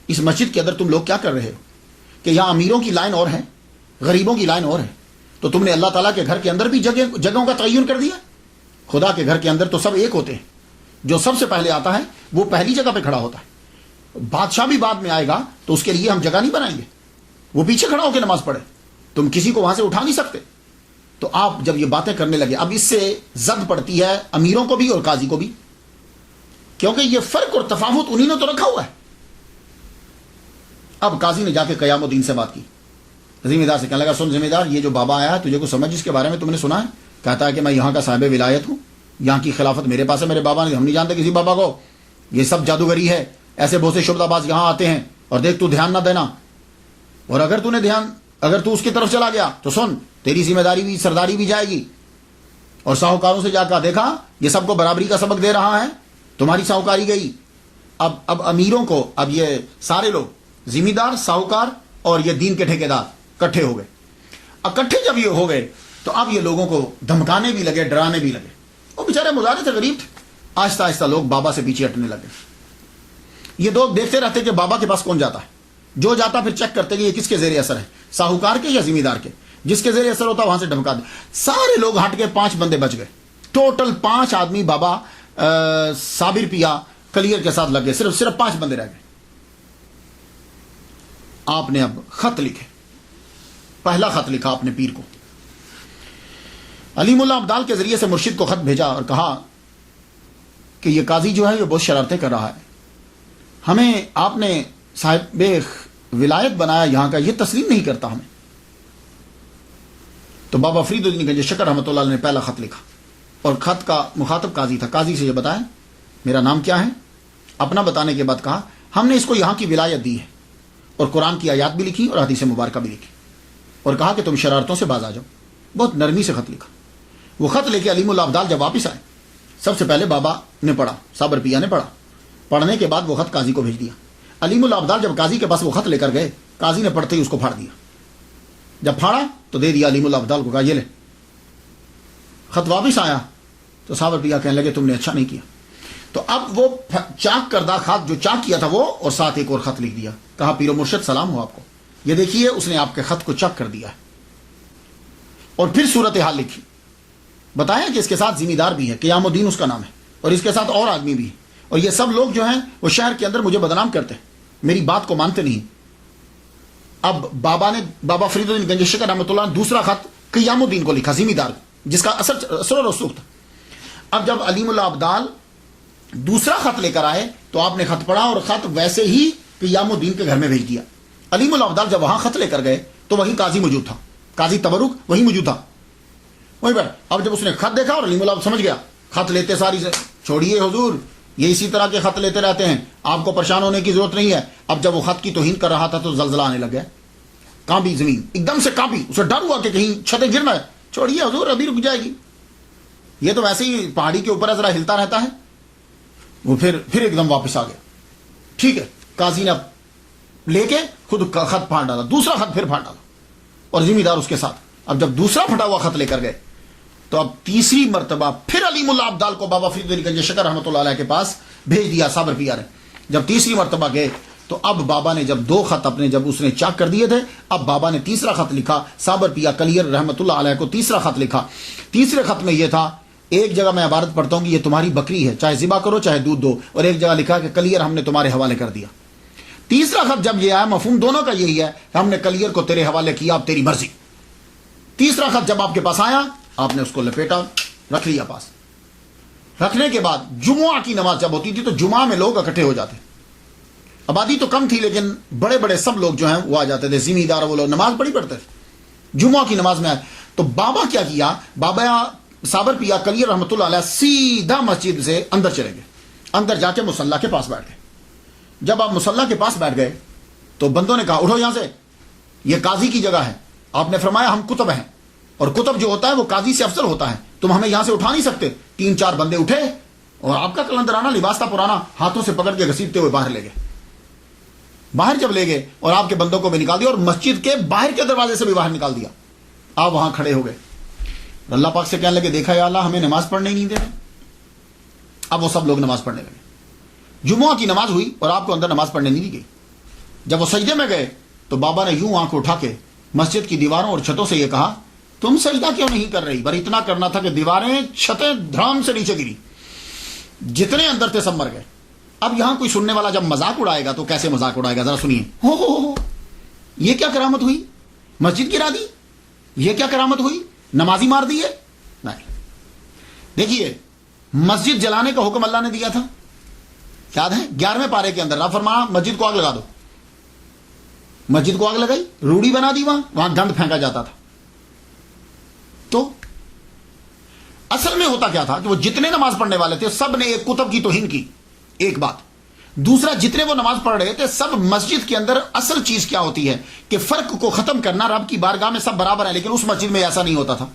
[SPEAKER 1] اس مسجد کے اندر تم لوگ کیا کر رہے ہو کہ یہاں امیروں کی لائن اور ہے، غریبوں کی لائن اور ہے، تو تم نے اللہ تعالیٰ کے گھر کے اندر بھی جگہوں کا تعین کر دیا۔ خدا کے گھر کے اندر تو سب ایک ہوتے ہیں، جو سب سے پہلے آتا ہے وہ پہلی جگہ پہ کھڑا ہوتا ہے، بادشاہ بھی بعد میں آئے گا تو اس کے لیے ہم جگہ نہیں بنائیں گے، وہ پیچھے کھڑا ہو کے نماز پڑھے، تم کسی کو وہاں سے اٹھا نہیں سکتے۔ تو آپ جب یہ باتیں کرنے لگے، اب اس سے زد پڑتی ہے امیروں کو بھی اور قاضی کو بھی، کیونکہ یہ فرق اور تفاوت انہی نے تو رکھا ہوا ہے۔ اب قاضی نے جا کے قیام الدین سے بات کی، ذمہ دار سے کہنے لگا، سن ذمہ دار، یہ جو بابا آیا ہے تجھے کو سمجھ اس کے بارے میں تم نے سنا ہے؟ کہتا ہے کہ میں یہاں کا صاحب ولایت ہوں، یہاں کی خلافت میرے پاس ہے، میرے بابا نے، ہم نہیں جانتے کسی بابا کو، یہ سب جادوگری ہے، ایسے بہت سے شبدہ باز یہاں آتے ہیں، اور دیکھ تو دھیان نہ دینا، اور اگر تو اس کی طرف چلا گیا تو سن تیری ذمہ داری بھی، سرداری بھی جائے گی، اور ساہوکاروں سے جا کر دیکھا یہ سب کو برابری کا سبق دے رہا ہے، تمہاری ساہوکاری گئی۔ اب امیروں کو، اب یہ سارے لوگ ذمہ دار، ساہوکار اور یہ دین کے ٹھیکیدار اکٹھے ہو گئے۔ اکٹھے جب یہ ہو گئے تو اب یہ لوگوں کو دھمکانے بھی لگے، ڈرانے بھی لگے، وہ بیچارے مظاہرے تھے، غریب تھے، آہستہ آہستہ لوگ بابا سے پیچھے ہٹنے لگے۔ یہ لوگ دیکھتے رہتے کہ بابا کے پاس کون جاتا ہے، جو جاتا پھر چیک کرتے کہ یہ کس کے زیر اثر ہے، ساہوکار کے یا ذمہ دار کے، جس کے زیر اثر ہوتا وہاں سے دھمکا دے۔ سارے لوگ ہٹ کے 5 بندے بچ گئے، ٹوٹل 5 آدمی بابا صابر پیا کلیئر کے ساتھ لگ گئے، صرف 5 بندے رہ گئے۔ آپ نے اب خط لکھے، پہلا خط لکھا اپنے پیر کو، علیم اللہ ابدال کے ذریعے سے مرشد کو خط بھیجا اور کہا کہ یہ قاضی جو ہے یہ بہت شرارتیں کر رہا ہے، ہمیں آپ نے صاحب ولایت بنایا یہاں کا، یہ تسلیم نہیں کرتا ہمیں۔ تو بابا فرید الدین گنج شکر رحمۃ اللہ علیہ نے پہلا خط لکھا، اور خط کا مخاطب قاضی تھا، قاضی سے یہ بتایا میرا نام کیا ہے، اپنا بتانے کے بعد کہا ہم نے اس کو یہاں کی ولایت دی ہے، اور قرآن کی آیات بھی لکھی اور حدیث مبارکہ بھی لکھی، اور کہا کہ تم شرارتوں سے باز آ جاؤ۔ بہت نرمی سے خط لکھا۔ وہ خط لے کے علیم اللہ ابدال جب واپس آئے، سب سے پہلے بابا نے پڑھا، صابر پیا نے پڑھا، پڑھنے کے بعد وہ خط قاضی کو بھیج دیا۔ علیم اللہ ابدال جب قاضی کے پاس وہ خط لے کر گئے، قاضی نے پڑھتے ہی اس کو پھاڑ دیا، جب پھاڑا تو دے دیا علیم اللہ ابدال کو، کہا یہ لے۔ خط واپس آیا تو صابر پیا کہنے لگے تم نے اچھا نہیں کیا، تو اب وہ چاک کردہ خط جو چاک کیا تھا وہ، اور ساتھ ایک اور خط لکھ دیا، کہا پیر و مرشد سلام ہو آپ کو، یہ دیکھیے اس نے آپ کے خط کو چاک کر دیا ہے، اور پھر صورتحال لکھی، بتایا کہ اس کے ساتھ ذمہ دار بھی ہے، قیام الدین اس کا نام ہے، اور اس کے ساتھ اور آدمی بھی ہے، اور یہ سب لوگ جو ہیں وہ شہر کے اندر مجھے بدنام کرتے ہیں، میری بات کو مانتے نہیں۔ اب بابا فرید الدین گنج شکر رحمۃ اللہ نے دوسرا خط قیام الدین کو لکھا، ذمہ دار، جس کا اثر و رسوخ تھا۔ اب جب علیم اللہ ابدال دوسرا خط لے کر آئے تو آپ نے خط پڑھا، اور خط ویسے ہی قیام الدین کے گھر میں بھیج دیا۔ علیم اللہ ابدال جب وہاں خط لے کر گئے تو وہیں قاضی موجود تھا، قاضی تبرک وہیں موجود تھا، وہیں پر۔ اب جب اس نے خط دیکھا اور علیم اللہ سمجھ گیا، خط لیتے ساری سے چھوڑیے حضور، یہ اسی طرح کے خط لیتے رہتے ہیں، آپ کو پریشان ہونے کی ضرورت نہیں ہے۔ اب جب وہ خط کی توہین کر رہا تھا تو زلزلہ آنے لگ گیا، کانپی زمین، ایک دم سے کانپی، اسے ڈر ہوا کہ کہیں چھتیں گرنا ہے، چھوڑیے حضور ابھی رک جائے گی، یہ تو ویسے ہی پہاڑی کے اوپر ذرا ہلتا رہتا ہے۔ وہ پھر ایک دم واپس آ گیا، ٹھیک ہے۔ قاضی نے اب لے کے خود خط پھاڑ ڈالا، دوسرا خط پھر پھاڑ ڈالا، اور ذمہ دار اس کے ساتھ۔ اب جب دوسرا پھٹا ہوا خط لے کر گئے تو اب تیسری مرتبہ پھر علیم اللہ ابدال کو بابا فرید الدین گنج شکر رحمۃ اللہ علیہ کے پاس بھیج دیا صابر پیا نے۔ جب تیسری مرتبہ گئے تو اب بابا نے جب 2 خط اپنے جب اس نے چاک کر دیے تھے، اب بابا نے تیسرا خط لکھا، صابر پیا کلیئر رحمۃ اللہ علیہ کو تیسرا خط لکھا۔ تیسرے خط میں یہ تھا، ایک جگہ میں عبارت پڑھتا ہوں کہ یہ تمہاری بکری ہے، چاہے ذبح کرو چاہے دودھ دو، اور ایک جگہ لکھا کہ کلیئر ہم نے تمہارے حوالے کر دیا۔ تیسرا خط جب یہ آیا، مفہوم دونوں کا یہی ہے کہ ہم نے کلیئر کو تیرے حوالے کیا، اب تیری مرضی۔ تیسرا خط جب آپ کے پاس آیا، آپ نے اس کو لپیٹا، رکھ لیا پاس۔ رکھنے کے بعد جمعہ کی نماز جب ہوتی تھی تو جمعہ میں لوگ اکٹھے ہو جاتے، آبادی تو کم تھی لیکن بڑے بڑے سب لوگ جو ہیں وہ آ جاتے تھے، ذمہ دار وہ لوگ نماز بڑی پڑھتے تھے۔ جمعہ کی نماز میں آئے تو بابا کیا کیا، بابا صابر پیا کلیر رحمۃ اللہ علیہ سیدھا مسجد سے اندر چلے گئے، اندر جا کے مصلی کے پاس بیٹھ گئے۔ جب آپ مصلی کے پاس بیٹھ گئے تو بندوں نے کہا اٹھو یہاں سے، یہ قاضی کی جگہ ہے۔ آپ نے فرمایا ہم کتب ہیں، اور کتب جو ہوتا ہے وہ قاضی سے افضل ہوتا ہے، تم ہمیں یہاں سے اٹھا نہیں سکتے۔ 3-4 بندے اٹھے اور آپ کا کلندرانہ لباس تھا پرانا، ہاتھوں سے پکڑ کے گھسیٹتے ہوئے باہر لے گئے۔ باہر جب لے گئے اور آپ کے بندوں کو بھی نکال دیا اور مسجد کے باہر کے دروازے سے بھی باہر نکال دیا۔ آپ وہاں کھڑے ہو گئے، اللہ پاک سے کہنے لگے دیکھا یا اللہ ہمیں نماز پڑھنے ہی نہیں دے رہے۔ اب وہ سب لوگ نماز پڑھنے لگے، جمعہ کی نماز ہوئی اور آپ کو اندر نماز پڑھنے نہیں دی گئی۔ جب وہ سجدے میں گئے تو بابا نے یوں آنکھ اٹھا کے مسجد کی دیواروں اور چھتوں سے یہ کہا تم سجدہ کیوں نہیں کر رہی؟ بھائی اتنا کرنا تھا کہ دیواریں چھتیں دھڑام سے نیچے گری، جتنے اندر تھے سب مر گئے۔ اب یہاں کوئی سننے والا جب مذاق اڑائے گا تو کیسے مذاق اڑائے گا، ذرا سنیے۔ ہو یہ کیا کرامت ہوئی، مسجد گرا دی، یہ کیا کرامت ہوئی، نمازی مار دیے؟ نہیں، دیکھیے مسجد جلانے کا حکم اللہ نے دیا تھا، یاد ہے 11ویں پارے کے اندر، رب فرمایا مسجد کو آگ لگا دو۔ مسجد کو آگ لگائی، روڑی بنا دی، وہاں گند پھینکا جاتا تھا۔ تو اصل میں ہوتا کیا تھا کہ وہ جتنے نماز پڑھنے والے تھے سب نے ایک کتب کی توہین کی، ایک بات۔ دوسرا، جتنے وہ نماز پڑھ رہے تھے سب مسجد کے اندر اصل چیز کیا ہوتی ہے کہ فرق کو ختم کرنا، رب کی بارگاہ میں سب برابر ہیں، لیکن اس مسجد میں ایسا نہیں ہوتا تھا۔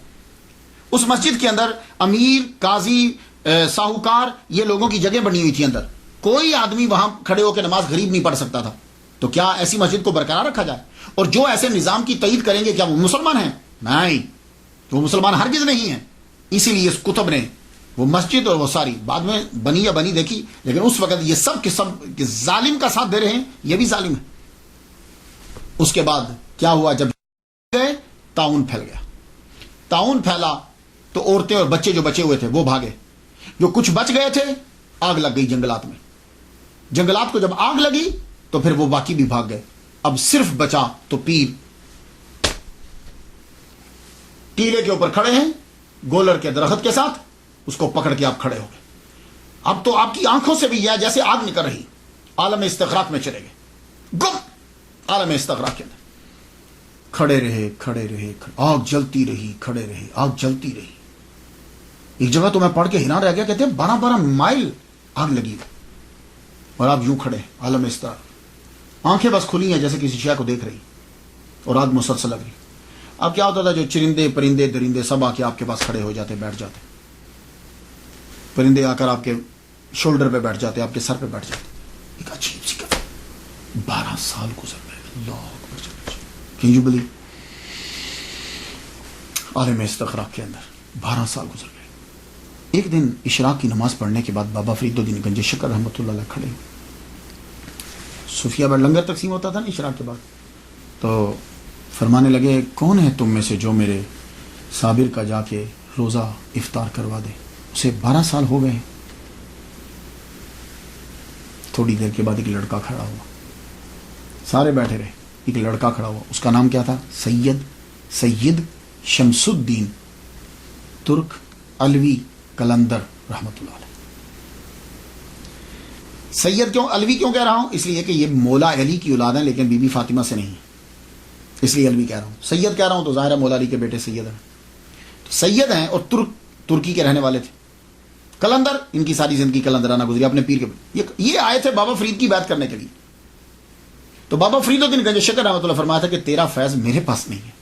[SPEAKER 1] اس مسجد کے اندر امیر، قاضی، ساہوکار، یہ لوگوں کی جگہ بنی ہوئی تھی اندر، کوئی آدمی وہاں کھڑے ہو کے نماز غریب نہیں پڑھ سکتا تھا۔ تو کیا ایسی مسجد کو برقرار رکھا جائے؟ اور جو ایسے نظام کی تائید کریں گے کیا وہ مسلمان ہیں؟ نہیں، وہ مسلمان ہرگز نہیں ہیں۔ اسی لیے اس کتب نے وہ مسجد اور وہ ساری بعد میں بنی یا بنی دیکھی، لیکن اس وقت یہ سب کے سب ظالم کا ساتھ دے رہے ہیں، یہ بھی ظالم ہے۔ اس کے بعد کیا ہوا، جب گئے طاعون پھیل گیا۔ طاعون پھیلا تو عورتیں اور بچے جو بچے ہوئے تھے وہ بھاگے، جو کچھ بچ گئے تھے آگ لگ گئی جنگلات میں۔ جنگلات کو جب آگ لگی تو پھر وہ باقی بھی بھاگ گئے۔ اب صرف بچا تو پیر ٹیلے کے اوپر کھڑے ہیں گولر کے درخت کے ساتھ، اس کو پکڑ کے آپ کھڑے ہو گئے۔ اب تو آپ کی آنکھوں سے بھی یہ جیسے آگ نکل رہی، عالم استغراق میں چلے گئے، گم عالم استغراق کے اندر کھڑے رہے، آگ جلتی رہی، کھڑے رہے، آگ جلتی رہی۔ ایک جگہ تو میں پڑھ کے حیران رہ گیا، کہتے ہیں 12 مائل آگ لگی اور آپ یوں کھڑے، عالم استغراق، آنکھیں بس کھلی ہیں جیسے کسی شے کو دیکھ رہی، اور آگ مسلسل لگ رہی۔ اب کیا ہوتا تھا، جو چرندے پرندے درندے سب آ کے آپ کے پاس کھڑے ہو جاتے، بیٹھ جاتے، پرندے آ کر آپ کے شولڈر پہ بیٹھ جاتے، آپ کے سر پہ بیٹھ جاتے۔ ایک عجیب سی کتاب، 12 سال گزر گئے، اللہ اکبر، کین یو بلیو، عالم استغراق کے اندر 12 سال گزر گئے۔ ایک دن اشراق کی نماز پڑھنے کے بعد بابا فرید الدین گنج شکر رحمۃ اللہ علیہ کھڑے ہوئے۔ صوفیہ میں لنگر تقسیم ہوتا تھا نا اشراق کے بعد، تو فرمانے لگے کون ہے تم میں سے جو میرے صابر کا جا کے روزہ افطار کروا دے، اسے 12 سال ہو گئے۔ تھوڑی دیر کے بعد ایک لڑکا کھڑا ہوا، سارے بیٹھے رہے، ایک لڑکا کھڑا ہوا، اس کا نام کیا تھا، سید شمس الدین ترک علوی کلندر رحمۃ اللہ علیہ۔ سید کیوں علوی کیوں کہہ رہا ہوں، اس لیے کہ یہ مولا علی کی اولاد ہیں لیکن بی بی فاطمہ سے نہیں، اس لیے علوی کہہ رہا ہوں۔ سید کہہ رہا ہوں تو ظاہر ہے مولا علی کے بیٹے سید ہیں، تو سید ہیں اور ترکی کے رہنے والے تھے۔ کلندر، ان کی ساری زندگی کلندرانہ گزری اپنے پیر کے، یہ آئے تھے بابا فرید کی بات کرنے کے لیے۔ تو بابا فرید الدین گنج شکر رحمۃ اللہ فرمایا تھا کہ تیرا فیض میرے پاس نہیں ہے۔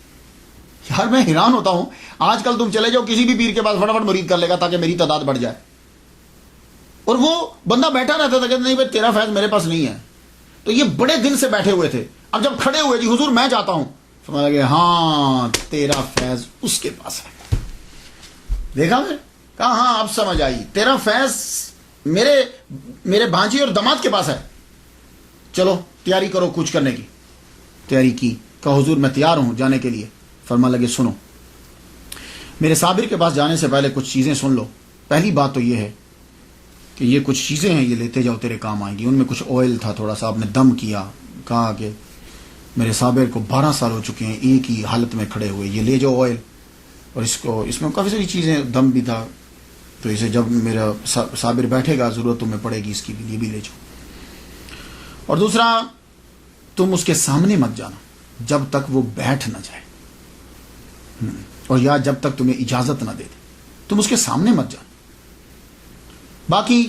[SPEAKER 1] یار میں حیران ہوتا ہوں، آج کل تم چلے جاؤ کسی بھی پیر کے پاس، فٹافٹ مرید کر لے گا تاکہ میری تعداد بڑھ جائے، اور وہ بندہ بیٹھا رہتا تھا کہ نہیں بھائی تیرا فیض میرے پاس نہیں ہے۔ تو یہ بڑے دن سے بیٹھے ہوئے تھے، اب جب کھڑے ہوئے، جی حضور میں جاتا ہوں، فرمایا لگے ہاں تیرا فیض اس کے پاس ہے۔ دیکھا میں کہا ہاں اب سمجھ آئی، تیرا فیض میرے بھانجی اور داماد کے پاس ہے، چلو تیاری کرو کچھ کرنے کی۔ تیاری کی، کہا حضور میں تیار ہوں جانے کے لیے۔ فرما لگے سنو، میرے صابر کے پاس جانے سے پہلے کچھ چیزیں سن لو۔ پہلی بات تو یہ ہے کہ یہ کچھ چیزیں ہیں، یہ لیتے جاؤ تیرے کام آئیں گی. ان میں کچھ آئل تھا، تھوڑا سا آپ نے دم کیا، کہا کہ میرے صابر کو 12 سال ہو چکے ہیں ایک ہی حالت میں کھڑے ہوئے، یہ لے جاؤ آئل. اور اس میں کافی ساری چیزیں، دم بھی تھا، تو اسے جب میرا صابر بیٹھے گا ضرورت تمہیں پڑے گی اس کی بھی، یہ بھی لے جاؤ. اور دوسرا، تم اس کے سامنے مت جانا جب تک وہ بیٹھ نہ جائے، اور یا جب تک تمہیں اجازت نہ دے دے، تم اس کے سامنے مت جانا. باقی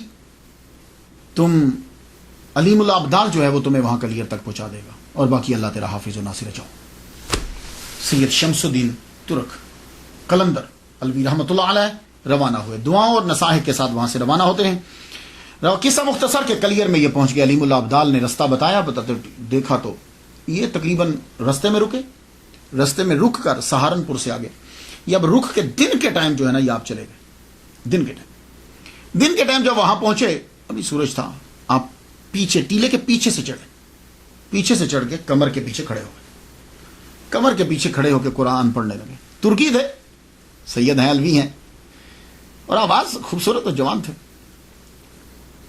[SPEAKER 1] تم علیم الابدال جو ہے وہ تمہیں وہاں کلیئر تک پہنچا دے گا، اور باقی اللہ تیرا حافظ و ناصر. جاؤ. سید شمس الدین ترک قلندر الوی رحمۃ اللہ علیہ روانہ ہوئے، دعاؤں اور نصائح کے ساتھ وہاں سے روانہ ہوتے ہیں. قصہ مختصر کے کلیئر میں یہ پہنچ گیا. علیم الابدال نے رستہ بتایا، دیکھا تو یہ تقریباً رستے میں رکے، رستے میں رک کر سہارنپور سے آگے، یہ اب رک کے دن کے ٹائم جو ہے نا یہ آپ چلے گئے. دن کے ٹائم جب وہاں پہنچے، ابھی سورج تھا، آپ پیچھے ٹیلے کے پیچھے سے چڑھے، پیچھے سے چڑھ کے کمر کے پیچھے کھڑے ہو گئے، کمر کے پیچھے کھڑے ہو کے قرآن پڑھنے لگے. ترکی تھے، سید ہیں، الوی ہیں، اور آواز خوبصورت اور جوان تھے.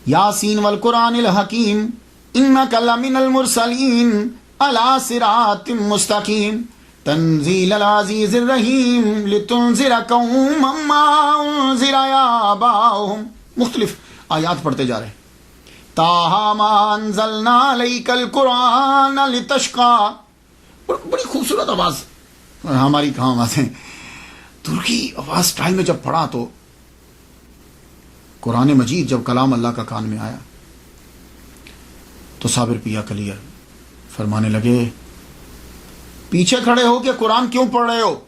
[SPEAKER 1] یاسین والقرآن الحکیم انک لمن المرسلین علی صراط مستقیم تنزیل العزیز الرحیم لتنذر قوما ما انذر آباؤہم. مختلف آیات پڑھتے جا رہے ہیں. تاہا ما انزلنا علیک القرآن لتشقا. بڑی خوبصورت آواز، ہماری کہاں آوازیں. ترکی آواز سٹائل میں جب پڑھا تو قرآن مجید جب کلام اللہ کا کان میں آیا تو صابر پیا کلیئر فرمانے لگے، پیچھے کھڑے ہو کہ قرآن کیوں پڑھ رہے ہو،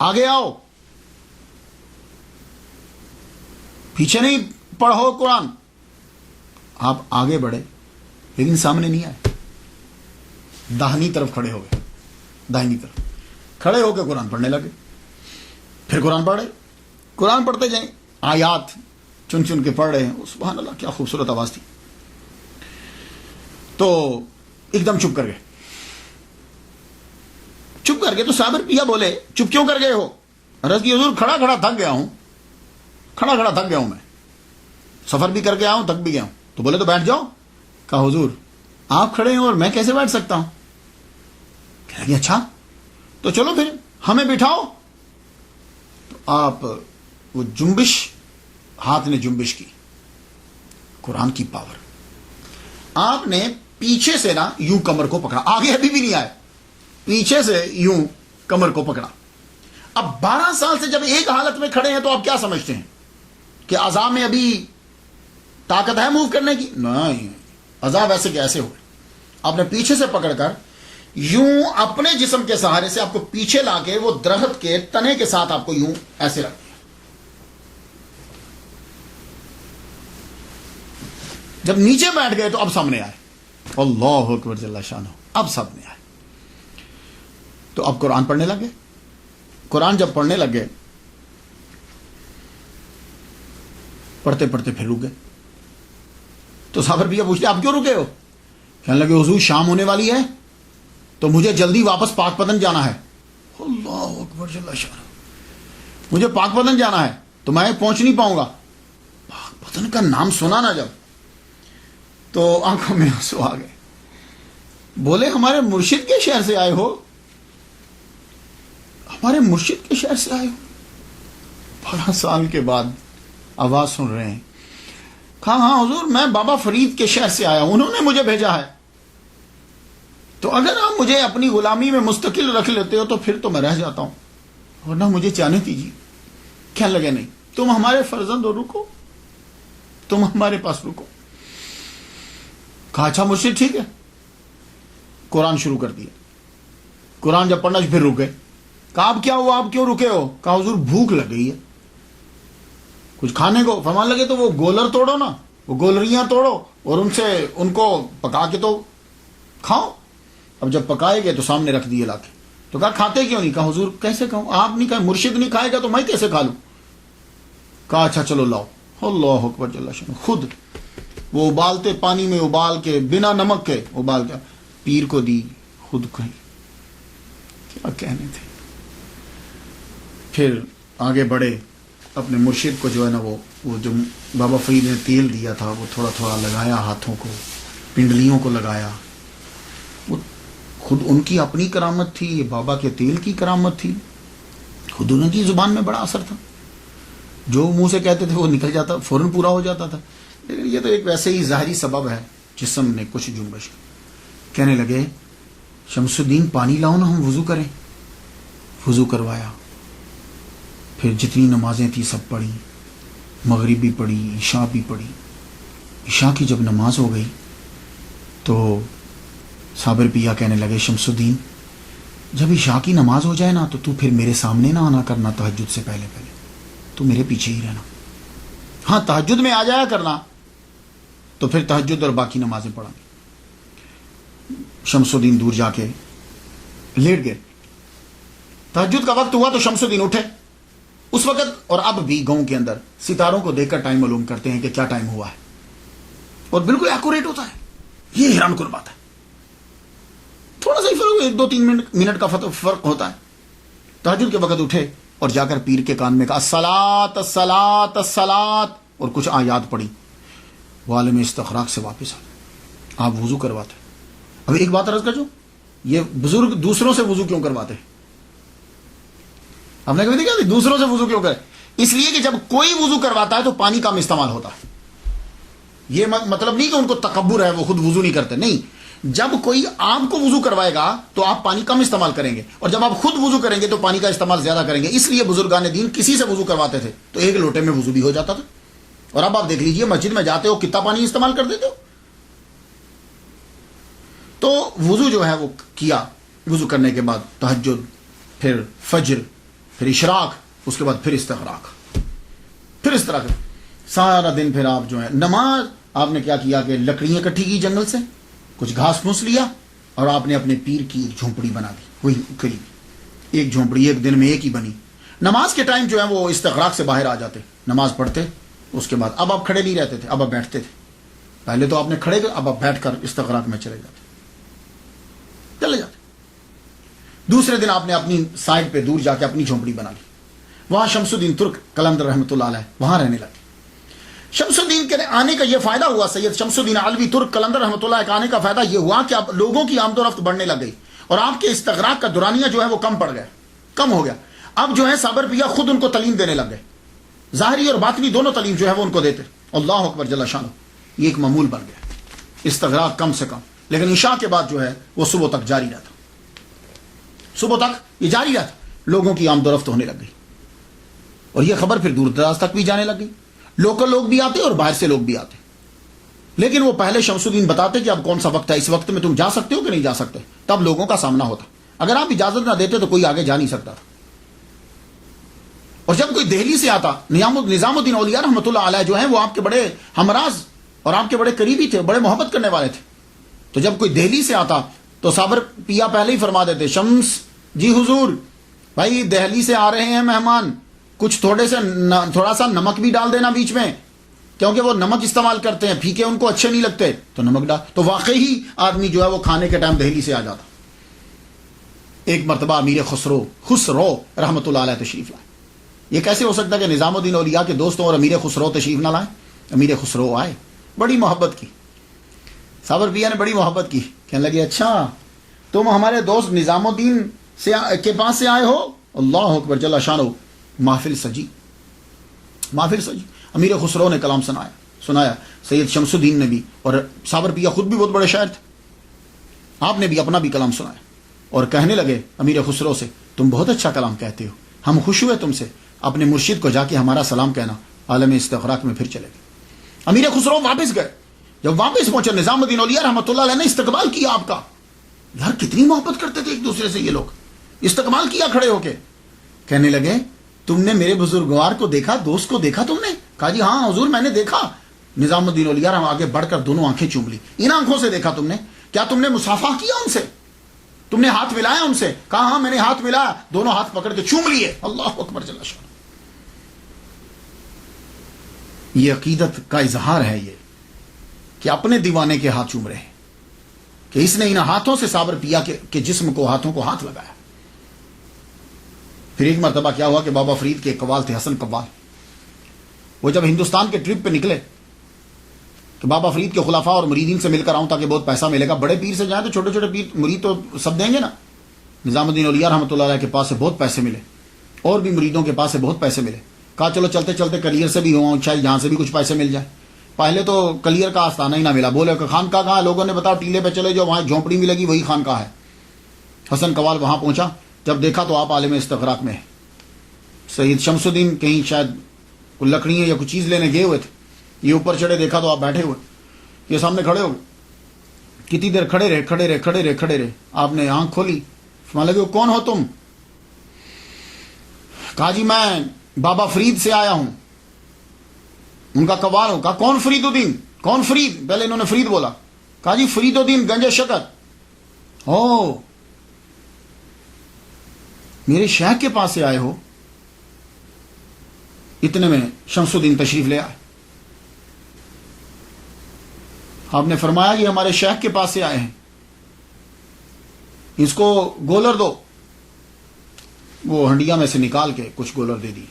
[SPEAKER 1] آگے آؤ. پیچھے نہیں پڑھو قرآن. آپ آگے بڑھے لیکن سامنے نہیں آئے، داہنی طرف کھڑے ہو گئے، داہنی طرف کھڑے ہو کے قرآن پڑھنے لگے. پھر قرآن پڑھے، قرآن پڑھتے جائیں، آیات چن چن کے پڑھ رہے ہیں. سبحان اللہ، کیا خوبصورت آواز تھی. تو ایک دم چپ کر گئے. چپ کر گئے تو صابر پیا بولے، چپ کیوں کر گئے ہو؟ عرض کی حضور کھڑا کھڑا تھک گیا ہوں، کھڑا کھڑا تھک گیا ہوں، میں سفر بھی کر کے آیا ہوں، تھک بھی گیا ہوں. تو بولے تو بیٹھ جاؤ. کہا حضور آپ کھڑے ہیں اور میں کیسے بیٹھ سکتا ہوں؟ کہہ لگے اچھا تو چلو پھر ہمیں بٹھاؤ. تو آپ وہ جنبش، ہاتھ نے جنبش کی، قرآن کی پاور. آپ نے پیچھے سے نا یوں کمر کو پکڑا، آگے ابھی بھی نہیں آئے، پیچھے سے یوں کمر کو پکڑا. اب 12 سال سے جب ایک حالت میں کھڑے ہیں تو آپ کیا سمجھتے ہیں کہ اعضاء میں ابھی طاقت ہے موو کرنے کی؟ نہیں، اعضاء ویسے کہ ایسے ہوئے. آپ نے پیچھے سے پکڑ کر یوں اپنے جسم کے سہارے سے آپ کو پیچھے لا کے وہ درخت کے تنے کے ساتھ آپ کو یوں ایسے رکھ دیا. جب نیچے بیٹھ گئے تو اب سامنے آئے. اللہ اکبر جل شانہ، اب سامنے آئے. تو اب قرآن پڑھنے لگے. قرآن جب پڑھنے لگے، پڑھتے پڑھتے پھر رک گئے. تو صابر بھیا پوچھتے آپ کیوں رکے ہو؟ کہنے لگے حضور شام ہونے والی ہے تو مجھے جلدی واپس پاک پتن جانا ہے. اللہ اکبر جل شانہ، مجھے پاک پتن جانا ہے تو میں پہنچ نہیں پاؤں گا. پاک پتن کا نام سنا نا جب تو آنکھوں میں آنسو آ گئے. بولے ہمارے مرشد کے شہر سے آئے ہو؟ ہمارے مرشد کے شہر سے آئے ہو؟ 12 سال کے بعد آواز سن رہے ہیں. کہا ہاں حضور میں بابا فرید کے شہر سے آیا ہوں، انہوں نے مجھے بھیجا ہے. تو اگر آپ مجھے اپنی غلامی میں مستقل رکھ لیتے ہو تو پھر تو میں رہ جاتا ہوں، ورنہ مجھے جانے دیجیے. کہنے لگے نہیں، تم ہمارے فرزند ہو، رکو، تم ہمارے پاس رکو. کہا اچھا مرشد ٹھیک ہے. قرآن شروع کر دیا. قرآن جب پڑھنا پھر رک گئے. کہا اب کیا ہوا، آپ کیوں رکے ہو؟ کہا حضور بھوک لگ گئی ہے کچھ کھانے کو. فرمان لگے تو وہ گولر توڑو نا، وہ گولریاں توڑو اور ان کو پکا کے تو کھاؤ. اب جب پکائے گئے تو سامنے رکھ دیے لا کے. تو کہا کھاتے کیوں نہیں؟ کہا حضور کیسے کھاؤں، آپ نہیں کھائے، مرشد نہیں کھائے گا تو میں کیسے کھا لوں؟ کہا اچھا چلو لاؤ. اللہ اکبر جل شانہ، خود وہ ابالتے پانی میں ابال کے بنا نمک کے ابال کے پیر کو دی، خود کہیں. کیا کہنے تھے. پھر آگے بڑھے، اپنے مرشد کو جو ہے نا وہ جو بابا فرید نے تیل دیا تھا وہ تھوڑا تھوڑا لگایا ہاتھوں کو، پنڈلیوں کو لگایا. وہ خود ان کی اپنی کرامت تھی، یہ بابا کے تیل کی کرامت تھی. خود ان کی زبان میں بڑا اثر تھا، جو منہ سے کہتے تھے وہ نکل جاتا، فوراً پورا ہو جاتا تھا. لیکن یہ تو ایک ویسے ہی ظاہری سبب ہے، جسم نے کچھ جنبش. کہنے لگے شمس الدین پانی لاؤ نا، ہم وضو کریں. وضو کروایا، پھر جتنی نمازیں تھیں سب پڑھی، مغرب بھی پڑھی، عشاء بھی پڑھی. عشاء کی جب نماز ہو گئی تو صابر پیا کہنے لگے شمس الدین جب عشاء کی نماز ہو جائے نا تو پھر میرے سامنے نہ آنا کرنا، تہجد سے پہلے تو میرے پیچھے ہی رہنا. ہاں تہجد میں آ جایا کرنا، تو پھر تہجد اور باقی نمازیں پڑھا. شمس الدین دور جا کے لیٹ گئے. تہجد کا وقت ہوا تو شمس الدین اٹھے. اس وقت اور اب بھی گاؤں کے اندر ستاروں کو دیکھ کر ٹائم معلوم کرتے ہیں کہ کیا ٹائم ہوا ہے، اور بالکل ایکوریٹ ہوتا ہے. یہ حیران کن بات ہے. تھوڑا سا ہی فرق، 1-2-3 منٹ کا فرق ہوتا ہے. تہجد کے وقت اٹھے اور جا کر پیر کے کان میں کہا الصلاۃ الصلاۃ الصلاۃ، اور کچھ آیات پڑھی. وہ عالم استخراق سے واپس آ، آپ وضو کرواتے. اب ایک بات عرض کر جو، یہ بزرگ دوسروں سے وضو کیوں کرواتے؟ آپ نے کبھی دیکھا دوسروں سے وضو کیوں کرے؟ اس لیے کہ جب کوئی وضو کرواتا ہے تو پانی کم استعمال ہوتا ہے. یہ مطلب نہیں کہ ان کو تکبر ہے، وہ خود وضو نہیں کرتے، نہیں. جب کوئی آپ کو وضو کروائے گا تو آپ پانی کم استعمال کریں گے، اور جب آپ خود وضو کریں گے تو پانی کا استعمال زیادہ کریں گے. اس لیے بزرگان دین کسی سے وضو کرواتے تھے تو ایک لوٹے میں وضو بھی ہو جاتا تھا. اور اب آپ دیکھ لیجئے مسجد میں جاتے ہو کتنا پانی استعمال کر دیتے ہو. تو وضو جو ہے وہ کیا، وضو کرنے کے بعد تہجد، پھر فجر، پھر اشراق، اس کے بعد پھر استغراق. پھر اس طرح سارا دن پھر آپ جو ہے نماز. آپ نے کیا کیا کہ لکڑیاں اکٹھی کی جنگل سے، کچھ گھاس پھوس لیا، اور آپ نے اپنے پیر کی ایک جھونپڑی بنا دی. وہی قریب ایک جھونپڑی ایک دن میں ایک ہی بنی. نماز کے ٹائم جو ہے وہ استغراق سے باہر آ جاتے، نماز پڑھتے. اس کے بعد اب آپ کھڑے نہیں رہتے تھے، اب آپ بیٹھتے تھے. پہلے تو آپ نے کھڑے گئے، اب آپ بیٹھ کر استغراق میں چلے جاتے. دوسرے دن آپ نے اپنی سائڈ پہ دور جا کے اپنی جھونپڑی بنا لی. وہاں شمس الدین ترک قلندر رحمۃ اللہ علیہ وہاں رہنے لگے. شمس الدین کے آنے کا یہ فائدہ ہوا، سید شمس الدین علوی ترک قلندر رحمۃ اللہ کے آنے کا فائدہ یہ ہوا کہ اب لوگوں کی آمد و رفت بڑھنے لگ گئی، اور آپ کے استغراق کا دورانیہ جو ہے وہ کم پڑ گیا، کم ہو گیا. اب جو ہے صابر پیا خود ان کو تعلیم دینے لگ گئے، ظاہری اور باطنی دونوں تعلیم جو ہے وہ ان کو دیتے. اللہ اکبر جل شانہ. یہ ایک معمول بن گیا، استغراق کم سے کم. لیکن عشاء کے بعد جو ہے وہ صبح تک جاری رہتا، صبح تک یہ جاری رہتا. لوگوں کی آمد و رفت ہونے لگ گئی، اور یہ خبر پھر دور دراز تک بھی جانے لگ گئی. لوکل لوگ بھی آتے اور باہر سے لوگ بھی آتے. لیکن وہ پہلے شمس الدین بتاتے کہ اب کون سا وقت ہے، اس وقت میں تم جا سکتے ہو کہ نہیں جا سکتے. تب لوگوں کا سامنا ہوتا. اگر آپ اجازت نہ دیتے تو کوئی آگے جا نہیں سکتا تھا. اور جب کوئی دہلی سے آتا، نظام الدین اولیاء رحمۃ اللہ علیہ جو ہیں وہ آپ کے بڑے ہمراز اور آپ کے بڑے قریبی تھے، بڑے محبت کرنے والے تھے. تو جب کوئی دہلی سے آتا تو صابر پیا پہلے ہی فرما دیتے شمس جی حضور بھائی دہلی سے آ رہے ہیں مہمان، کچھ تھوڑا سا نمک بھی ڈال دینا بیچ میں، کیونکہ وہ نمک استعمال کرتے ہیں، پھیکے ان کو اچھے نہیں لگتے، تو نمک ڈال. تو واقعی آدمی جو ہے وہ کھانے کے ٹائم دہلی سے آ جاتا. ایک مرتبہ امیر خسرو رحمۃ اللہ علیہ تشریف لائے. یہ کیسے ہو سکتا ہے کہ نظام الدین اولیاء کے دوستوں اور امیر خسرو تشریف نہ لائیں؟ امیر خسرو آئے، بڑی محبت کی. صابر پیا نے بڑی محبت کی. کہنے لگے اچھا تم ہمارے دوست نظام الدین کے پاس سے آئے ہو؟ اللہ اکبر جل شانہ. محفل سجی، محفل سجی. امیر خسرو نے کلام سنایا، سید شمس الدین نے بھی، اور صابر پیا خود بھی بہت بڑے شاعر تھے، آپ نے بھی اپنا بھی کلام سنایا. اور کہنے لگے امیر خسرو سے تم بہت اچھا کلام کہتے ہو، ہم خوش ہوئے تم سے، اپنے مرشد کو جا کے ہمارا سلام کہنا. عالم استغراق میں پھر چلے گئے. امیر خسرو واپس گئے. جب واپس پہنچے نظام الدین اولیاء رحمۃ اللہ علیہ نے استقبال کیا آپ کا. یار کتنی محبت کرتے تھے ایک دوسرے سے یہ لوگ. استقبال کیا کھڑے ہو کے. کہنے لگے تم نے میرے بزرگوار کو دیکھا، دوست کو دیکھا تم نے؟ کہا جی ہاں حضور میں نے دیکھا. نظام الدین اولیاء آگے بڑھ کر دونوں آنکھیں چوم لی. ان آنکھوں سے دیکھا تم نے؟ کیا تم نے مصافحہ کیا ان سے؟ تم نے ہاتھ ملایا ان سے؟ کہا ہاں میں نے ہاتھ ملایا، دونوں ہاتھ پکڑ کے چوم لیے. اللہ اکبر جل شانہ. یہ عقیدت کا اظہار ہے یہ کہ اپنے دیوانے کے ہاتھ چوم رہے ہیں، کہ اس نے ان ہاتھوں سے صابر پیا کے جسم کو، ہاتھوں کو ہاتھ لگایا. پھر ایک مرتبہ کیا ہوا کہ بابا فرید کے قوال تھے، حسن قوال، وہ جب ہندوستان کے ٹرپ پہ نکلے کہ بابا فرید کے خلافہ اور مریدین سے مل کر آؤں تاکہ بہت پیسہ ملے گا. بڑے پیر سے جائیں تو چھوٹے چھوٹے پیر مرید تو سب دیں گے نا. نظام الدین اولیاء رحمۃ اللہ علیہ کے پاس سے بہت پیسے ملے, اور بھی مریدوں کے پاس سے بہت پیسے ملے. کہا چلو چلتے چلتے کلیئر سے بھی ہوں, شاید جہاں سے بھی کچھ پیسے مل جائے. پہلے تو کلیئر کا آستانہ ہی نہ ملا. بولے کہ خانقاہ کہاں؟ لوگوں نے بتاؤ ٹیلے پہ چلے جو وہاں جھونپڑی ملے گی وہی خانقاہ ہے. حسن قوال وہاں پہنچا, جب دیکھا تو آپ عالم استغراق میں ہے. سید شمس الدین کہیں شاید کوئی لکڑیاں یا کچھ چیز لینے گئے ہوئے تھے, یہ اوپر چڑھے, دیکھا تو آپ بیٹھے ہوئے, یہ سامنے کھڑے ہو. کتنی دیر کھڑے رہے. آپ نے آنکھ کھولی, فرمانے لگے کون ہو تم؟ کہا جی میں بابا فرید سے آیا ہوں, ان کا قوال ہوں. کہا کون فرید الدین؟ کون فرید؟ پہلے انہوں نے فرید بولا. کہا جی فرید الدین گنج شکر. او میرے شیخ کے پاس سے آئے ہو؟ اتنے میں شمس الدین تشریف لے آئے. آپ نے فرمایا کہ ہمارے شیخ کے پاس سے آئے ہیں, اس کو گولر دو. وہ ہنڈیا میں سے نکال کے کچھ گولر دے دی.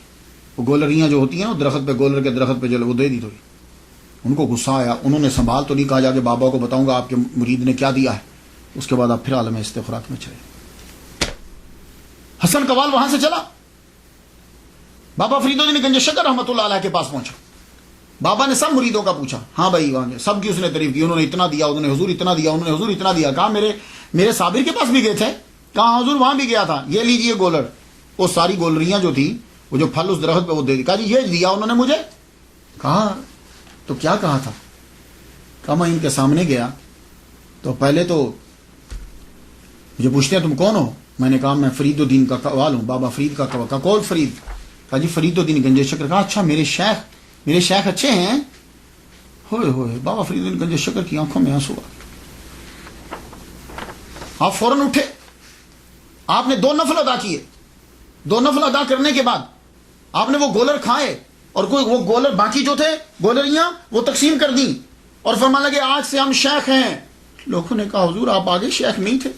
[SPEAKER 1] وہ گولریاں جو ہوتی ہیں نا درخت پہ, گولر کے درخت پہ جو وہ دے دی تھوڑی. ان کو غصہ آیا, انہوں نے سنبھال تو نہیں, کہا جا کے بابا کو بتاؤں گا آپ کے مرید نے کیا دیا ہے. اس کے بعد آپ پھر عالم استغراق میں چلے. حسن قوال وہاں سے چلا, بابا فرید الدین گنج شکر رحمۃ اللہ علیہ کے پاس پہنچا. بابا نے سب مریدوں کا پوچھا, ہاں بھائی وہاں سب کی اس نے تعریف کی, انہوں نے اتنا دیا, انہوں نے حضور اتنا دیا, انہوں نے حضور اتنا دیا. کہا میرے صابر کے پاس بھی گئے تھے. کہا حضور وہاں بھی گیا تھا, یہ لیجئے گولر. وہ ساری گولریاں جو تھی, وہ جو پھل اس درخت پہ وہ دے دی. کہا جی یہ دیا انہوں نے مجھے. کہا تو کیا کہا تھا؟ کہا میں ان کے سامنے گیا تو پہلے تو مجھے پوچھتے ہیں تم کون ہو. میں نے کہا میں فرید الدین کا قوال ہوں, بابا فرید کا قوال. کہا کون فرید؟ کہا جی فرید الدین گنج شکر. کہا اچھا میرے شیخ اچھے ہیں. ہوئے بابا فرید الدین گنج شکر کی آنکھوں میں آنسو آ گئے. آپ فوراً اٹھے, آپ نے 2 نفل ادا کیے. 2 نفل ادا کرنے کے بعد آپ نے وہ گولر کھائے, اور کوئی وہ گولر باقی جو تھے گولریاں وہ تقسیم کر دیں, اور فرمانے لگے آج سے ہم شیخ ہیں. لوگوں نے کہا حضور آپ آگے شیخ نہیں تھے.